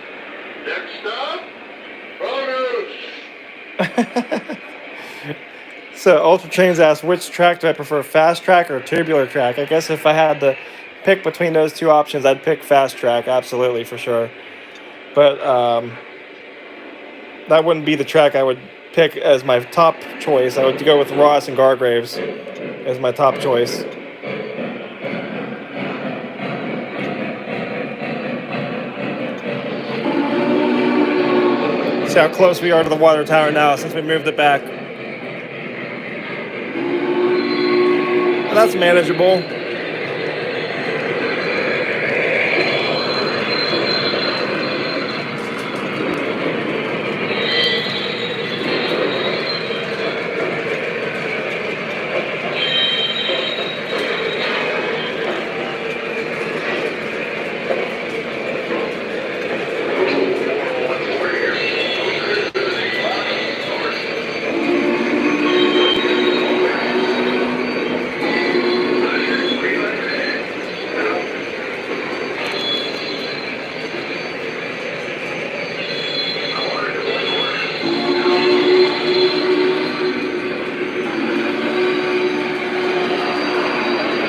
Next stop, produce. So Ultra Trains asked, which track do I prefer, fast track or tubular track? I guess if I had to pick between those two options, I'd pick fast track, absolutely, for sure. But that wouldn't be the track I would pick as my top choice. I would go with Ross and Gargraves as my top choice. See how close we are to the water tower now since we moved it back. That's manageable.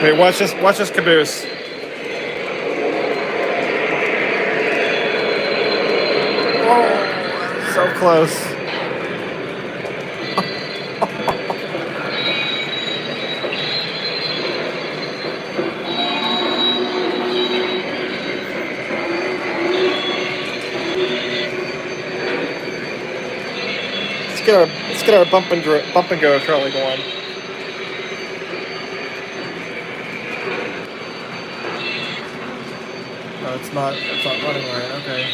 Wait, watch this caboose. Oh, so close. Let's get our bump and go Charlie going. No, it's not running right. Okay.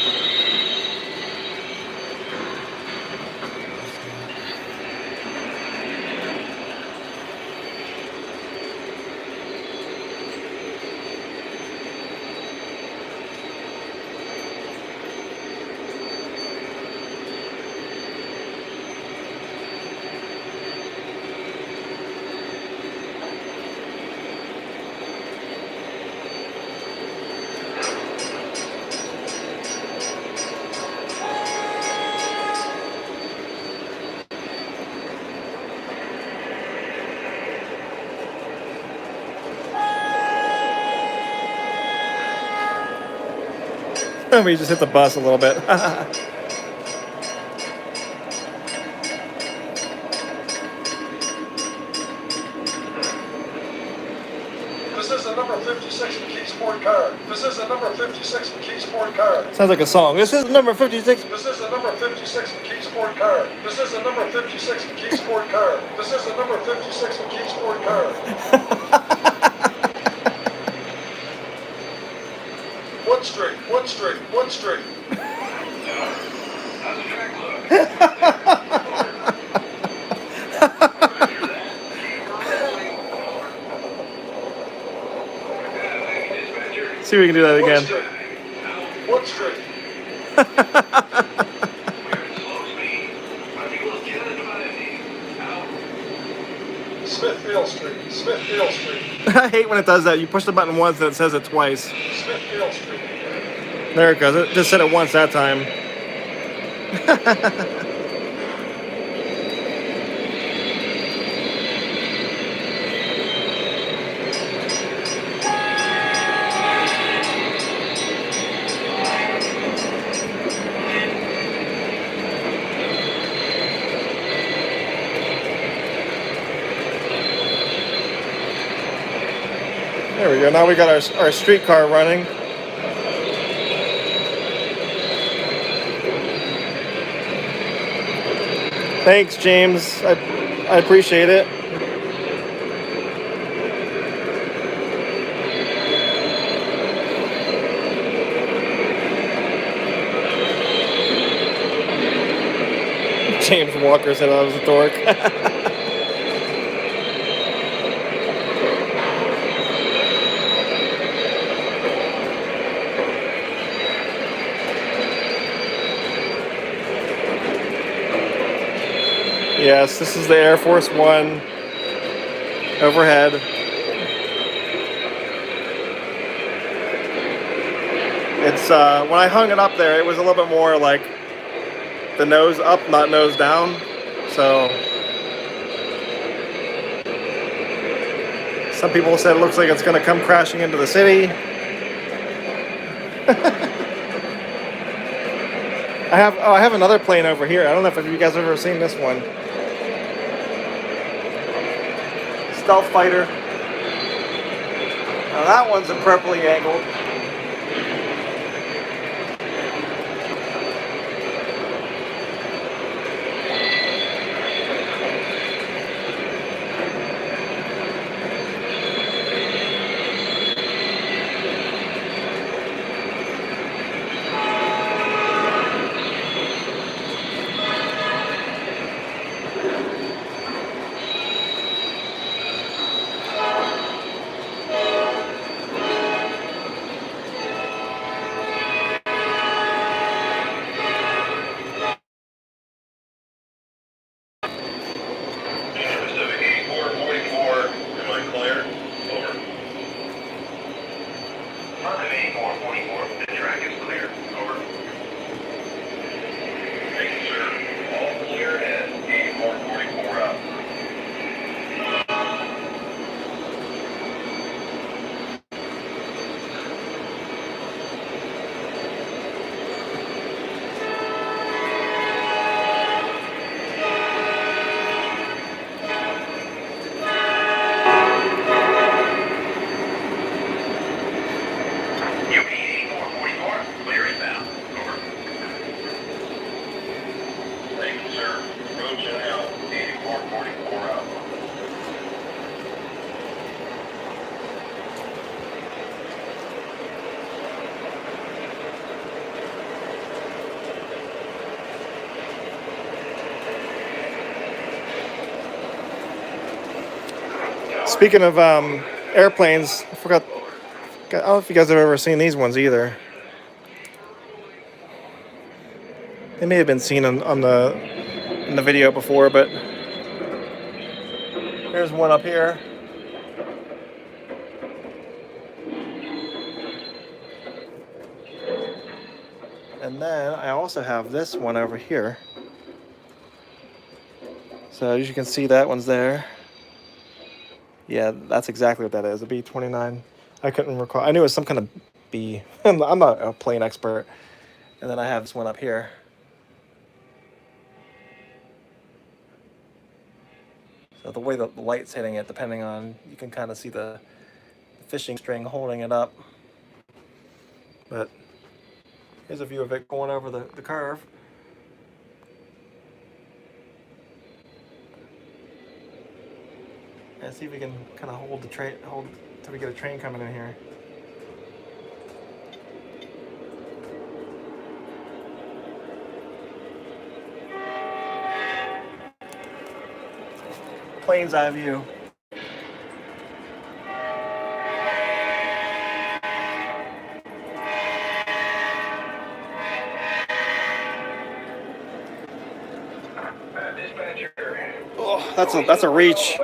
We just hit the bus a little bit. This is the number 56 McKeesport car. This is the number 56 McKeesport car. Sounds like a song. This is number 56. This is the number 56 McKeesport car. This is the number 56 McKeesport car. This is the number 56 McKeesport car. One straight. How's the track look? See if we can do that again. One straight. Smithfield Street. I hate when it does that. You push the button once and it says it twice. Smithfield Street. There it goes. It just said it once that time. There we go. Now we got our streetcar running. Thanks, James. I appreciate it. James Walker said I was a dork. Yes, this is the Air Force One overhead. It's when I hung it up there, it was a little bit more like the nose up, not nose down. So some people said it looks like it's going to come crashing into the city. I have another plane over here. I don't know if you guys have ever seen this one. Stealth fighter. Now that one's appropriately angled. Speaking of airplanes, I forgot. I don't know if you guys have ever seen these ones either. They may have been seen in the video before, but there's one up here. And then I also have this one over here. So as you can see, that one's there. Yeah, that's exactly what that is, a B-29. I couldn't recall. I knew it was some kind of B. I'm not a plane expert. And then I have this one up here. So the way the light's hitting it, depending on, you can kind of see the fishing string holding it up. But here's a view of it going over the curve. And see if we can kind of hold till we get a train coming in here. Plane's eye view. Oh, that's a reach.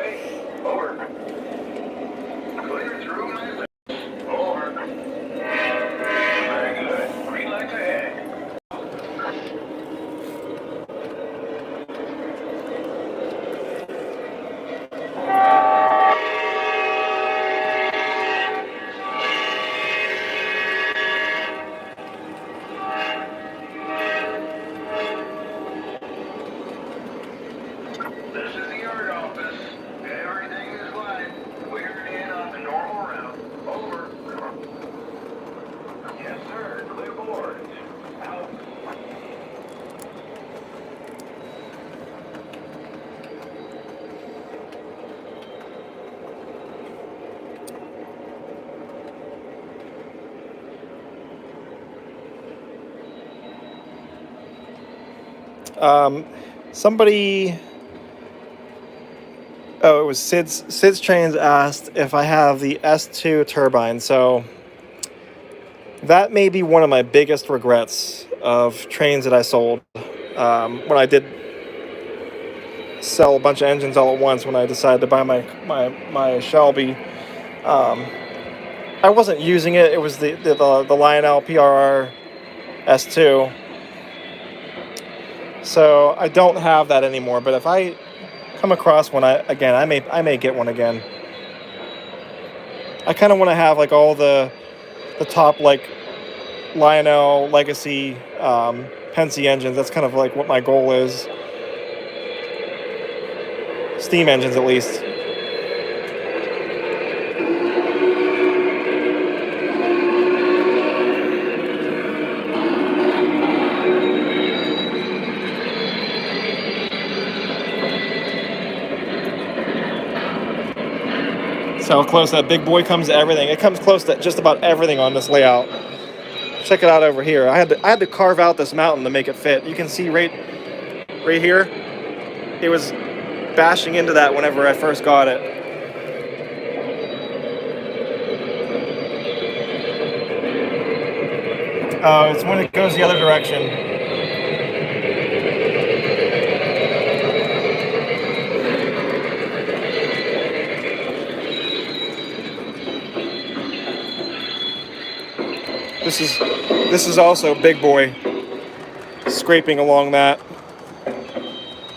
Somebody, it was Sid's Trains asked if I have the S2 turbine. So that may be one of my biggest regrets of trains that I sold. When I did sell a bunch of engines all at once when I decided to buy my Shelby. I wasn't using it. It was the Lionel PRR S2. So I don't have that anymore. But if I come across one, I may get one again. I kind of want to have like all the top like Lionel Legacy Penske engines. That's kind of like what my goal is. Steam engines, at least. So how close that big boy comes to everything. It comes close to just about everything on this layout. Check it out over here. I had to carve out this mountain to make it fit. You can see right here. It was bashing into that whenever I first got it. It's when it goes the other direction. This is also big boy scraping along that.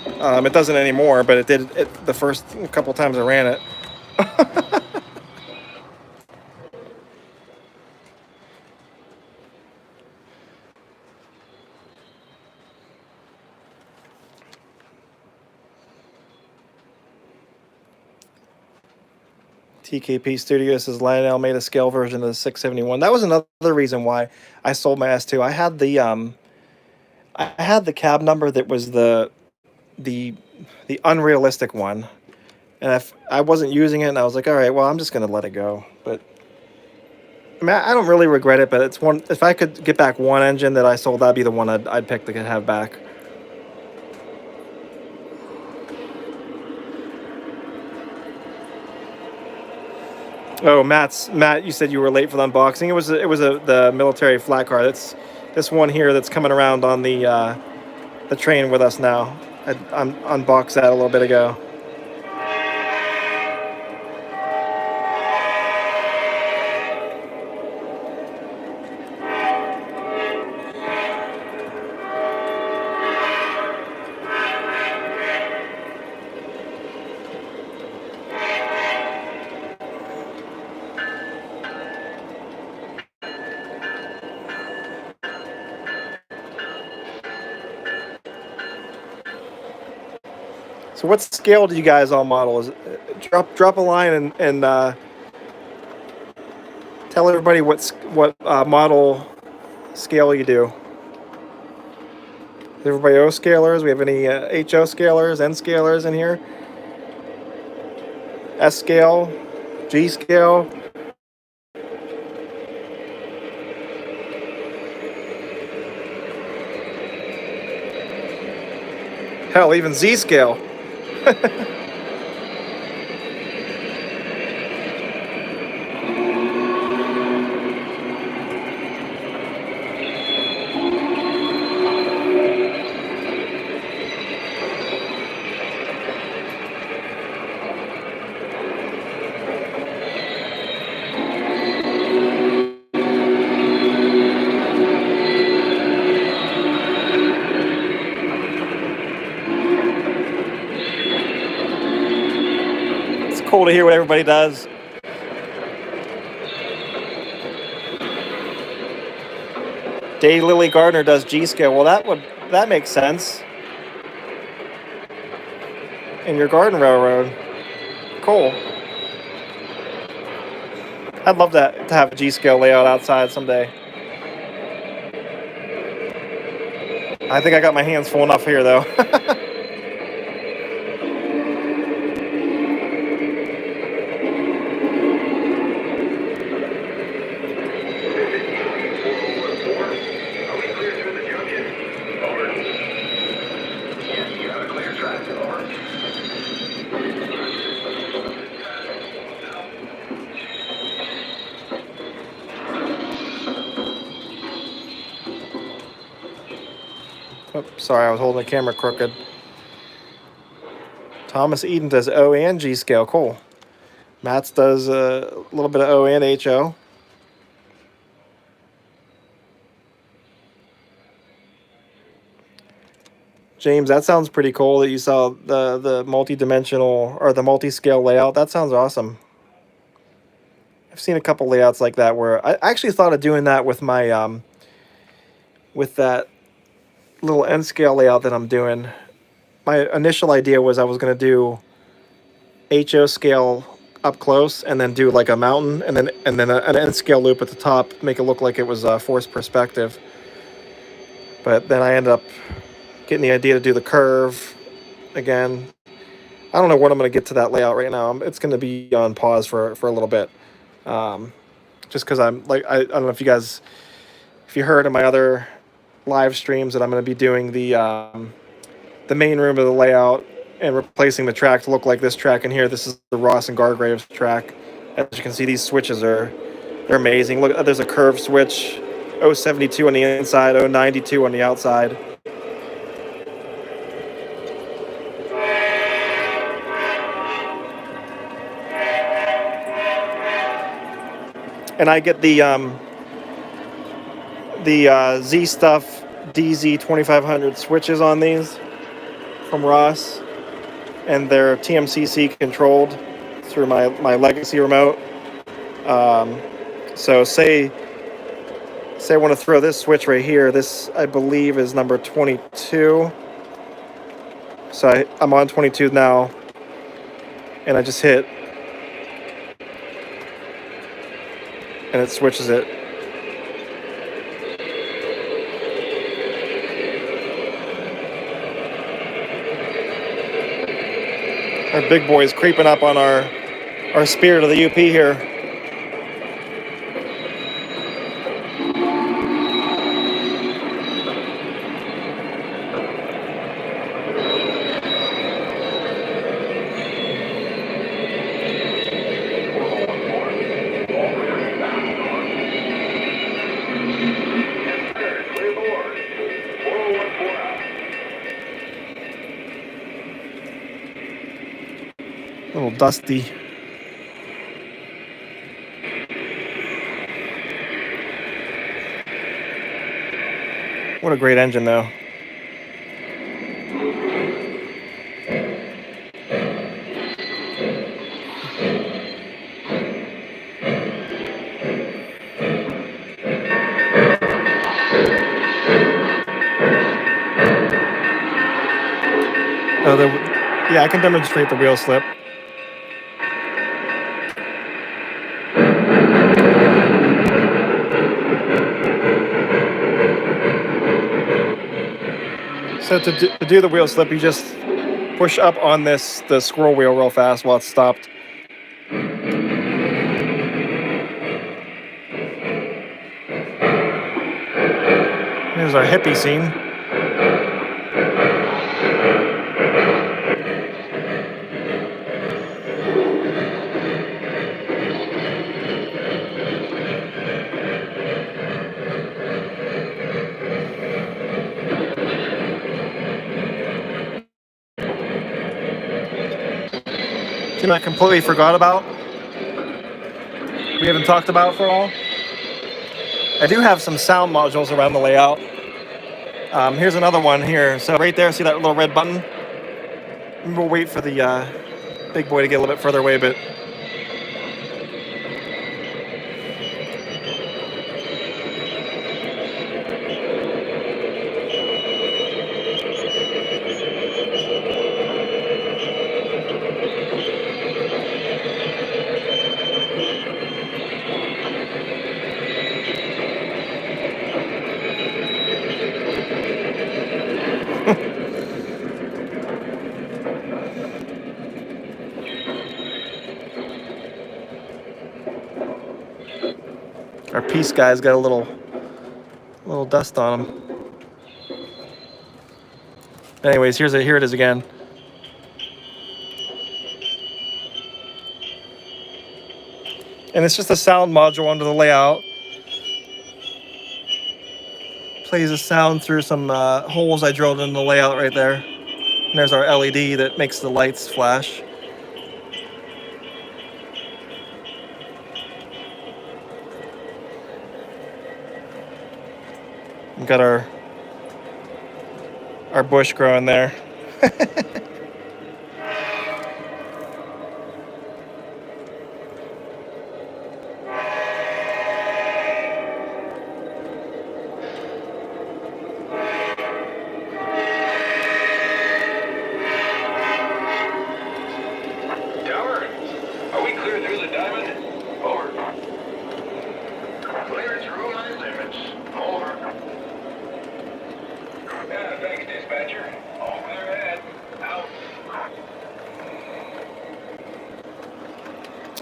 It doesn't anymore, but it did it the first couple times I ran it. TKP Studios says Lionel made a scale version of the 671. That was another reason why I sold my S2. I had the cab number that was the unrealistic one, and if I wasn't using it, and I was like, all right, well, I'm just gonna let it go. But I mean, I don't really regret it. But it's one. If I could get back one engine that I sold, that'd be the one I'd pick to have back. Oh, Matt, you said you were late for the unboxing. It was the military flat car. That's this one here that's coming around on the train with us now. I unboxed that a little bit ago. So what scale do you guys all model? Is it, drop a line and tell everybody what model scale you do. Is everybody O scalers? We have any HO scalers, N scalers in here? S scale, G scale. Hell, even Z scale. Cool to hear what everybody does. Day Lily Gardner does G scale. Well, that makes sense. In your garden railroad. Cool. I'd love that to have a G scale layout outside someday. I think I got my hands full enough here though. Sorry, I was holding the camera crooked. Thomas Eden does O and G scale. Cool. Matt's does a little bit of O and HO. James, that sounds pretty cool that you saw the multi-dimensional or the multi-scale layout. That sounds awesome. I've seen a couple layouts like that where I actually thought of doing that with my with that little N scale layout that I'm doing. My initial idea was I was going to do HO scale up close and then do like a mountain and then an N scale loop at the top, make it look like it was a forced perspective. But then I ended up getting the idea to do the curve again. I don't know when I'm going to get to that layout right now. It's going to be on pause for a little bit. Just because I'm like, I don't know if you heard in my other live streams that I'm going to be doing the main room of the layout and replacing the track to look like this track in here. This is the Ross and Gargraves track. As you can see, these switches they're amazing. Look, there's a curve switch, 072 on the inside, 092 on the outside. And I get the Z Stuff DZ 2500 switches on these from Ross, and they're TMCC controlled through my legacy remote. So say I want to throw this switch right here. This I believe is number 22. So I'm on 22 now, and I just hit, and it switches it. Our big boy is creeping up on our spirit of the UP here. A little dusty. What a great engine, though. Oh, yeah, I can demonstrate the wheel slip. So to do the wheel slip, you just push up on the scroll wheel real fast while it's stopped. Here's our hippie scene. You know, I completely forgot about. We haven't talked about for a while. I do have some sound modules around the layout. Here's another one here. So right there, see that little red button? We'll wait for the big boy to get a little bit further away, but our piece guy's got a little dust on him. Anyways, here it is again. And it's just a sound module under the layout. Plays a sound through some holes I drilled in the layout right there. And there's our LED that makes the lights flash. We've got our bush growing there. Tower, are we clear through the diamond? Over. Clear through my limits. Over. Yeah, thanks, dispatcher. All clear ahead. Out.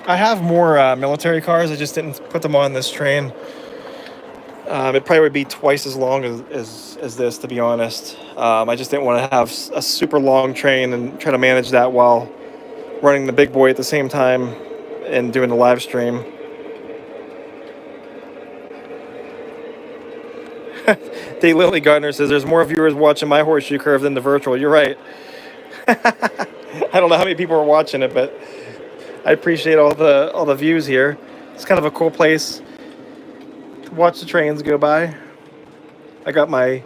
I have more military cars. I just didn't put them on this train. It probably would be twice as long as this, to be honest. I just didn't want to have a super long train and try to manage that while running the big boy at the same time and doing the live stream. Day Lily Gardner says there's more viewers watching my horseshoe curve than the virtual. You're right. I don't know how many people are watching it, but I appreciate all the views here. It's kind of a cool place to watch the trains go by. I got my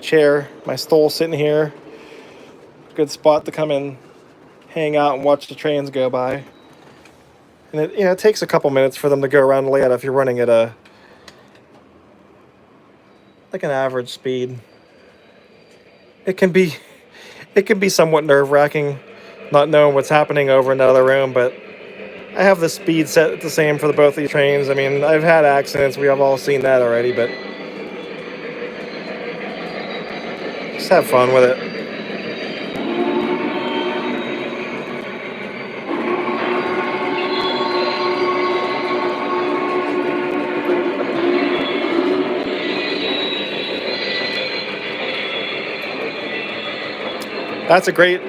chair, my stool sitting here. Good spot to come and hang out and watch the trains go by. And it takes a couple minutes for them to go around the layout if you're running at an average speed. It can be somewhat nerve-wracking not knowing what's happening over in the other room, but I have the speed set the same for both of these trains. I mean, I've had accidents. We have all seen that already, but just have fun with it. That's a great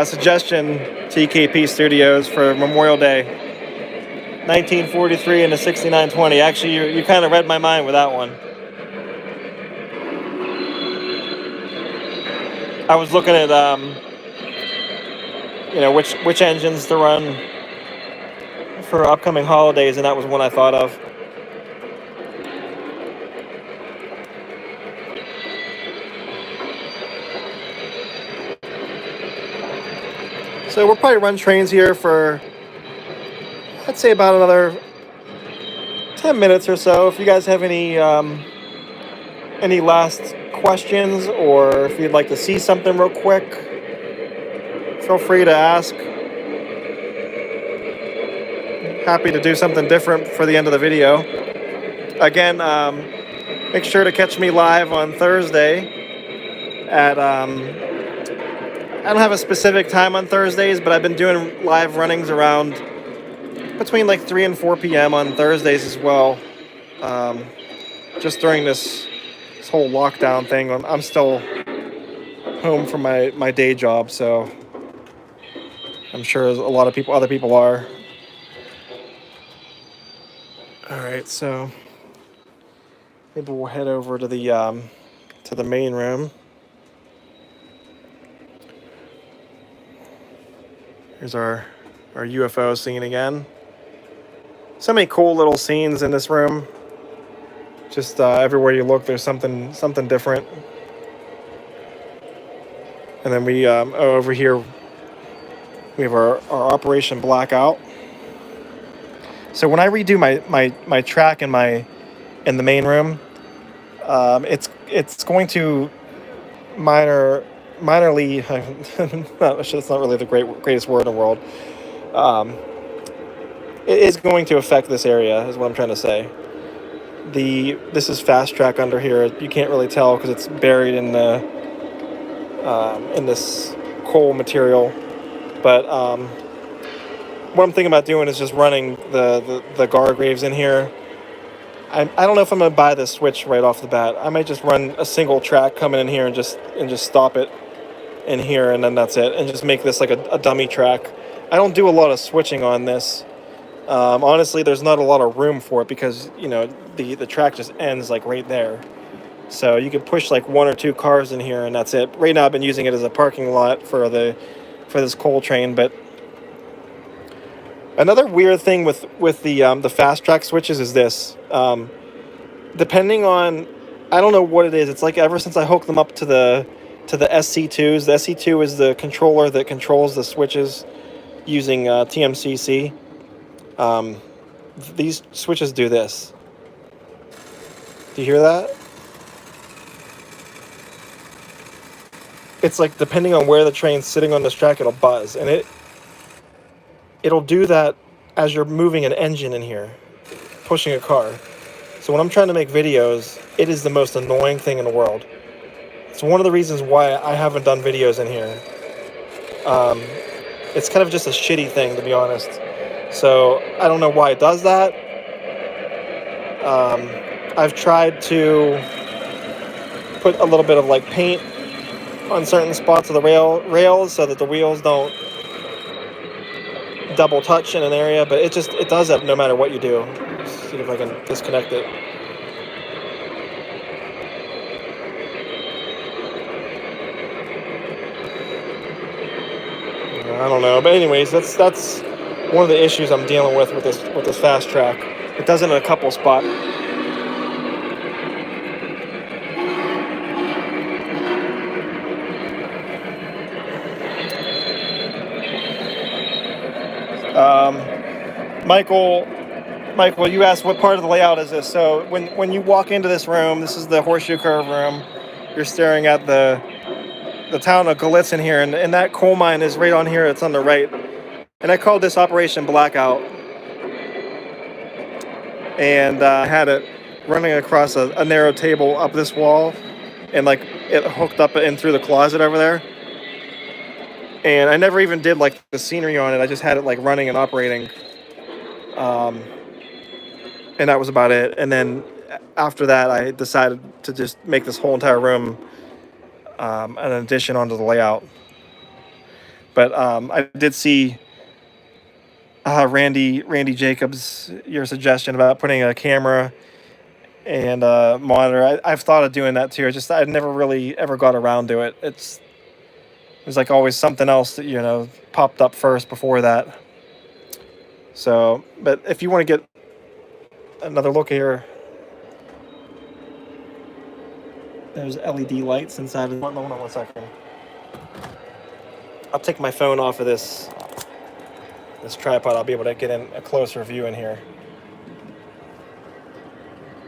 suggestion, TKP Studios, for Memorial Day. 1943 and the 6920. Actually, you kind of read my mind with that one. I was looking at which engines to run for upcoming holidays, and that was one I thought of. So we'll probably run trains here for, I'd say, about another 10 minutes or so. If you guys have any last questions, or if you'd like to see something real quick, feel free to ask. Happy to do something different for the end of the video. Again, make sure to catch me live on Thursday at I don't have a specific time on Thursdays, but I've been doing live runnings around between like 3 and 4 p.m. on Thursdays as well. Just during this whole lockdown thing, I'm still home from my day job, so I'm sure a lot of other people are. All right, so maybe we'll head over to the main room. Here's our UFO scene again. So many cool little scenes in this room. Just everywhere you look, there's something different. And then we over here we have our Operation Blackout. So when I redo my track in the main room, it's going to minorly, it's not really the greatest word in the world. It is going to affect this area, is what I'm trying to say. This is fast track under here. You can't really tell because it's buried in this coal material. But what I'm thinking about doing is just running the Gargraves in here. I don't know if I'm gonna buy the switch right off the bat. I might just run a single track coming in here and just stop it in here, and then that's it, and just make this like a dummy track. I don't do a lot of switching on this. Honestly, there's not a lot of room for it because the track just ends like right there. So you could push like 1 or 2 cars in here, and that's it. Right now, I've been using it as a parking lot for this coal train. But another weird thing with the fast track switches is this. Depending on, I don't know what it is. It's like ever since I hooked them up to the SC2s. The SC2 is the controller that controls the switches using TMCC. These switches do this. Do you hear that? It's like depending on where the train's sitting on this track, it'll buzz, and it'll do that as you're moving an engine in here, pushing a car. So when I'm trying to make videos, it is the most annoying thing in the world. It's one of the reasons why I haven't done videos in here. It's kind of just a shitty thing, to be honest. So I don't know why it does that. I've tried to put a little bit of like paint on certain spots of the rails so that the wheels don't double touch in an area, but it does that no matter what you do. Let's see if I can disconnect it. I don't know, but anyways, that's one of the issues I'm dealing with this fast track. It does it in a couple spots. Michael, you asked what part of the layout is this. So when you walk into this room, this is the Horseshoe Curve room. You're staring at the town of Gallitzin here, and that coal mine is right on here. It's on the right. And I called this Operation Blackout. And I had it running across a narrow table up this wall, and like it hooked up in through the closet over there. And I never even did like the scenery on it. I just had it like running and operating. And that was about it. And then after that, I decided to just make this whole entire room an addition onto the layout. But I did see Randy Jacobs, your suggestion about putting a camera and a monitor. I've thought of doing that too. I never really ever got around to it. It was like always something else that popped up first before that. So, but if you want to get another look here, there's LED lights inside. Hold on 1 second. I'll take my phone off of this tripod. I'll be able to get in a closer view in here.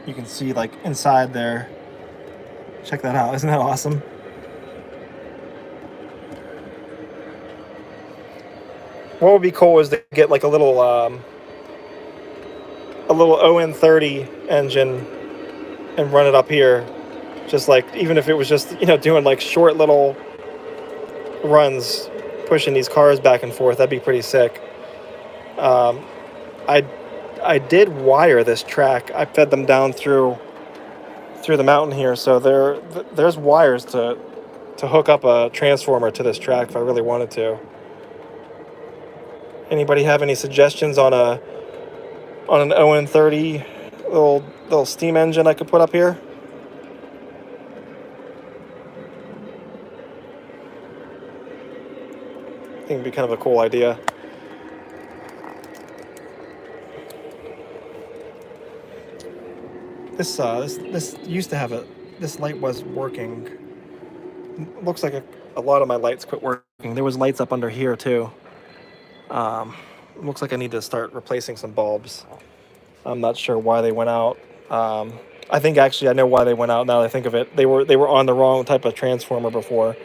You can see like inside there. Check that out. Isn't that awesome? What would be cool is to get like a little ON30 engine and run it up here. Just like, even if it was just, doing like short little runs, pushing these cars back and forth, that'd be pretty sick. I did wire this track. I fed them down through the mountain here, so there's wires to hook up a transformer to this track if I really wanted to. Anybody have any suggestions on an ON30 little steam engine I could put up here? I think it'd be kind of a cool idea. This used to have this light was working. Looks like a lot of my lights quit working. There was lights up under here too. Looks like I need to start replacing some bulbs. I'm not sure why they went out. I think actually I know why they went out now that I think of it. They were on the wrong type of transformer before.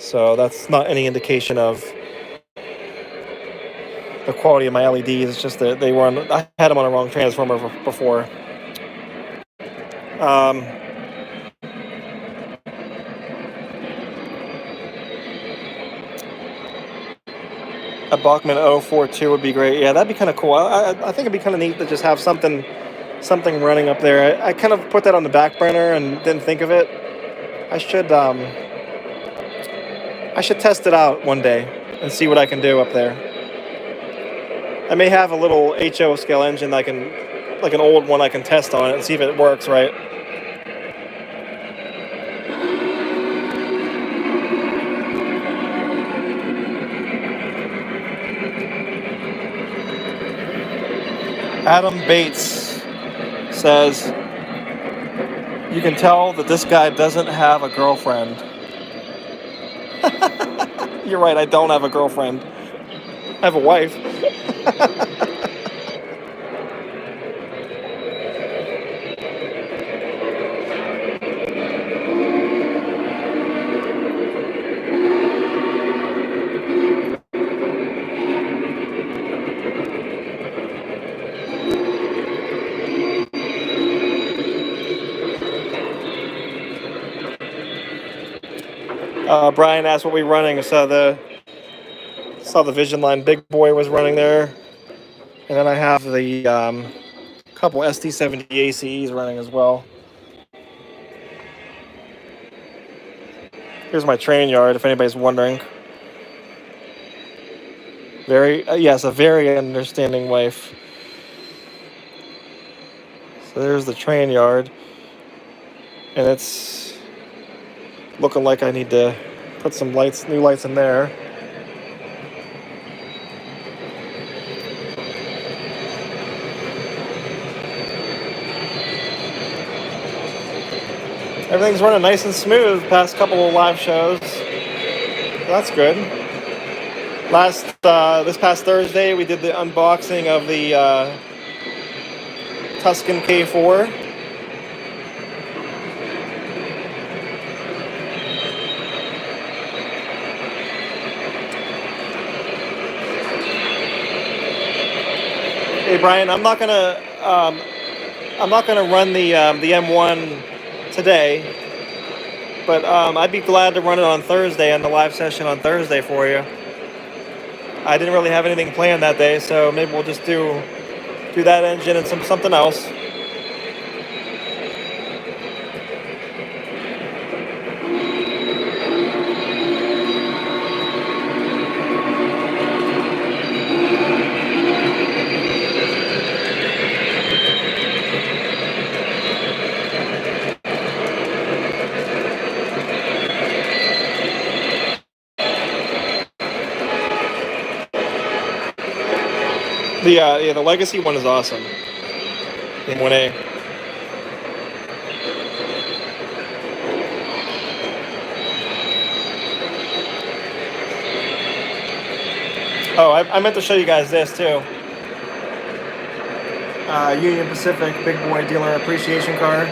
So that's not any indication of the quality of my LEDs. It's just that I had them on the wrong transformer before. A Bachmann 042 would be great. Yeah, that'd be kind of cool. I think it'd be kind of neat to just have something running up there. I kind of put that on the back burner and didn't think of it. I should test it out one day and see what I can do up there. I may have a little HO scale engine like an old one I can test on it and see if it works right. Adam Bates says, you can tell that this guy doesn't have a girlfriend. You're right, I don't have a girlfriend. I have a wife. Brian asked what we were running. Saw the Vision Line Big Boy was running there, and then I have the couple ST70 ACEs running as well. Here's my train yard, if anybody's wondering. Yes, a very understanding wife. So there's the train yard, and it's looking like I need to put some new lights in there. Everything's running nice and smooth past couple of live shows. That's good. This past Thursday, we did the unboxing of the Tuscan K4. Hey Brian, I'm not gonna run the M1 today, but I'd be glad to run it on Thursday on the live session on Thursday for you. I didn't really have anything planned that day, so maybe we'll just do that engine and something else. The Legacy one is awesome. The M1A. Oh, I meant to show you guys this too. Union Pacific Big Boy Dealer Appreciation Car.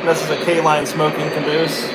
This is a K-line smoking caboose.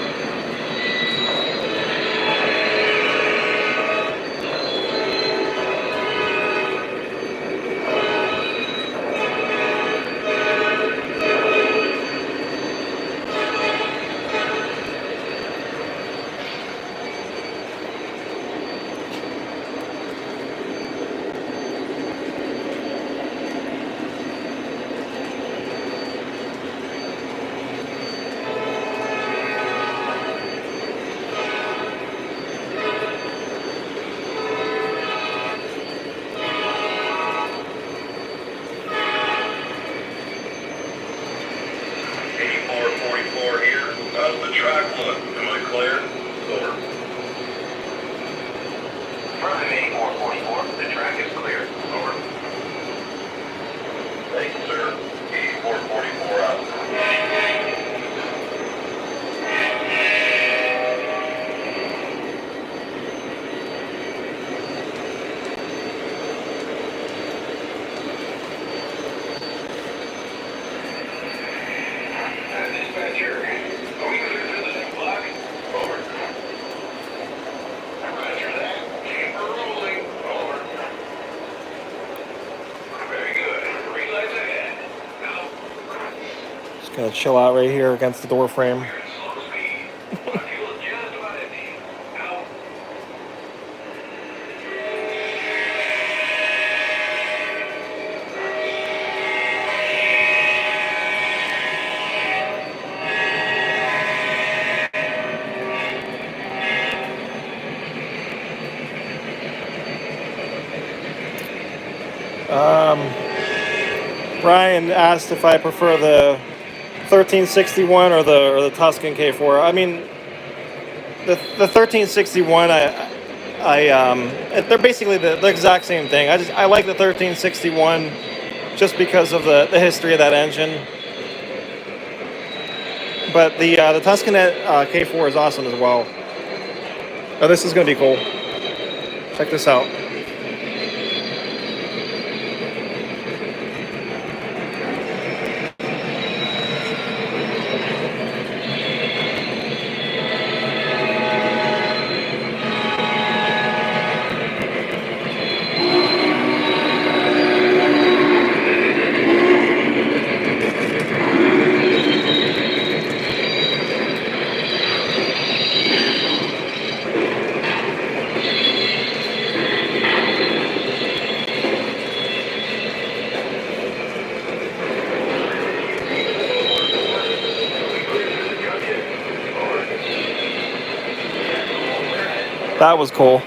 Gonna chill out right here against the door frame. Brian asked if I prefer the 1361 or the Tuscan K4. I mean, the 1361, they're basically the exact same thing. I like the 1361 just because of the history of that engine. But the Tuscanet K4 is awesome as well. Oh, this is going to be cool. Check this out. That was cool.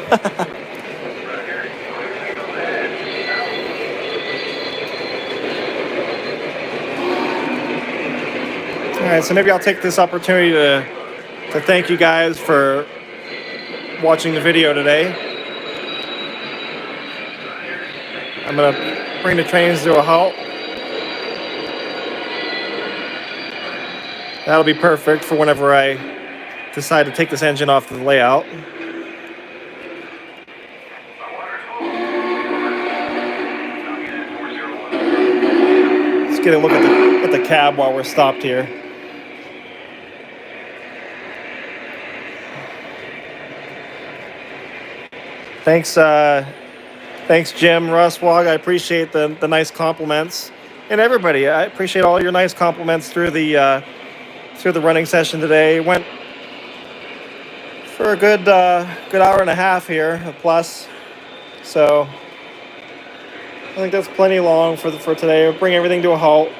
All right, so maybe I'll take this opportunity to thank you guys for watching the video today. I'm gonna bring the trains to a halt. That'll be perfect for whenever I decide to take this engine off the layout. Let's get a look at the cab while we're stopped here. Thanks, Jim, Russ, Wog. I appreciate the nice compliments, and everybody. I appreciate all your nice compliments through the running session today. Went for a good hour and a half here, a plus. So I think that's plenty long for today. We'll bring everything to a halt.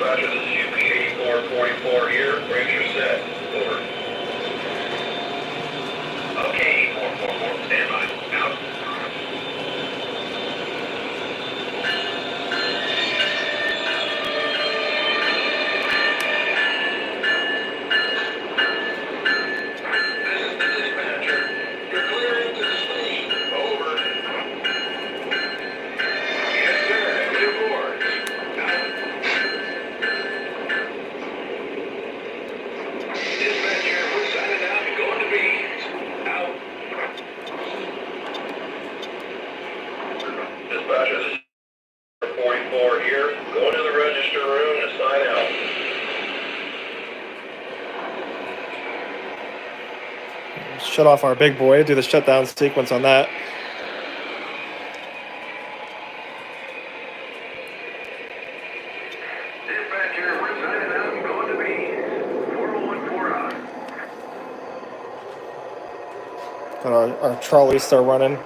Roger, this is UP 8444 here. Brakes are set. Over. Okay, 8444. Stand by. Out. This is the dispatcher. You're clear into the station. Over. Yes, sir. New boards. Out. Dispatcher, we're signing out and going to beans. Out. Dispatcher, this is 44 here. Go to the register room and sign out. Shut off our big boy. Do the shutdown sequence on that. Dispatcher, we're signing out and going to beans. 4014 out. Got our trolleys still running.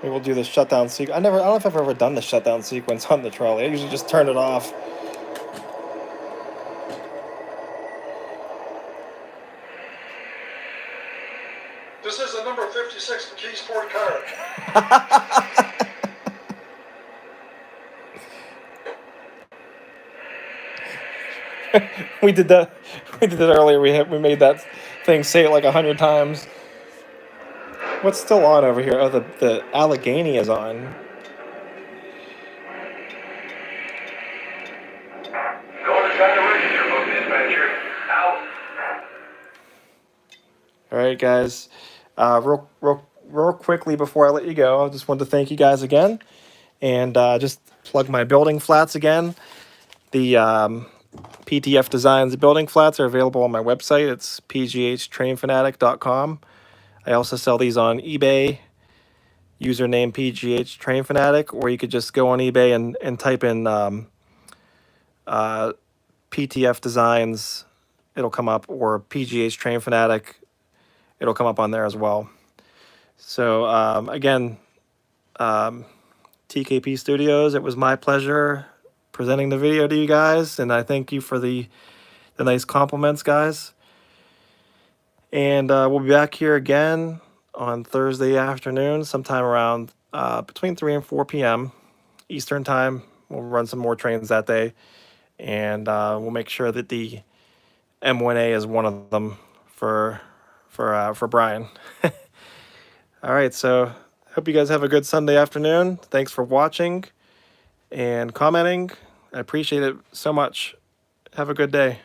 Maybe we'll do the shutdown sequence. I don't know if I've ever done the shutdown sequence on the trolley. I usually just turn it off. This is the number 56 McKeesport car. We did that earlier. We made that thing say it like 100 times. What's still on over here? Oh, the Allegheny is on. Going to sign the register book, dispatcher. Out. All right, guys. Real quickly before I let you go, I just wanted to thank you guys again, and just plug my building flats again. The PTF Designs building flats are available on my website. It's pghtrainfanatic.com. I also sell these on eBay, username PGH Train Fanatic, or you could just go on eBay and type in PTF Designs. It'll come up, or PGH Train Fanatic. It'll come up on there as well. So again, TKP Studios, it was my pleasure presenting the video to you guys, and I thank you for the nice compliments, guys. And we'll be back here again on Thursday afternoon, sometime around between 3 and 4 p.m. Eastern time. We'll run some more trains that day, and we'll make sure that the M1A is one of them for Brian. All right, so hope you guys have a good Sunday afternoon. Thanks for watching and commenting. I appreciate it so much. Have a good day.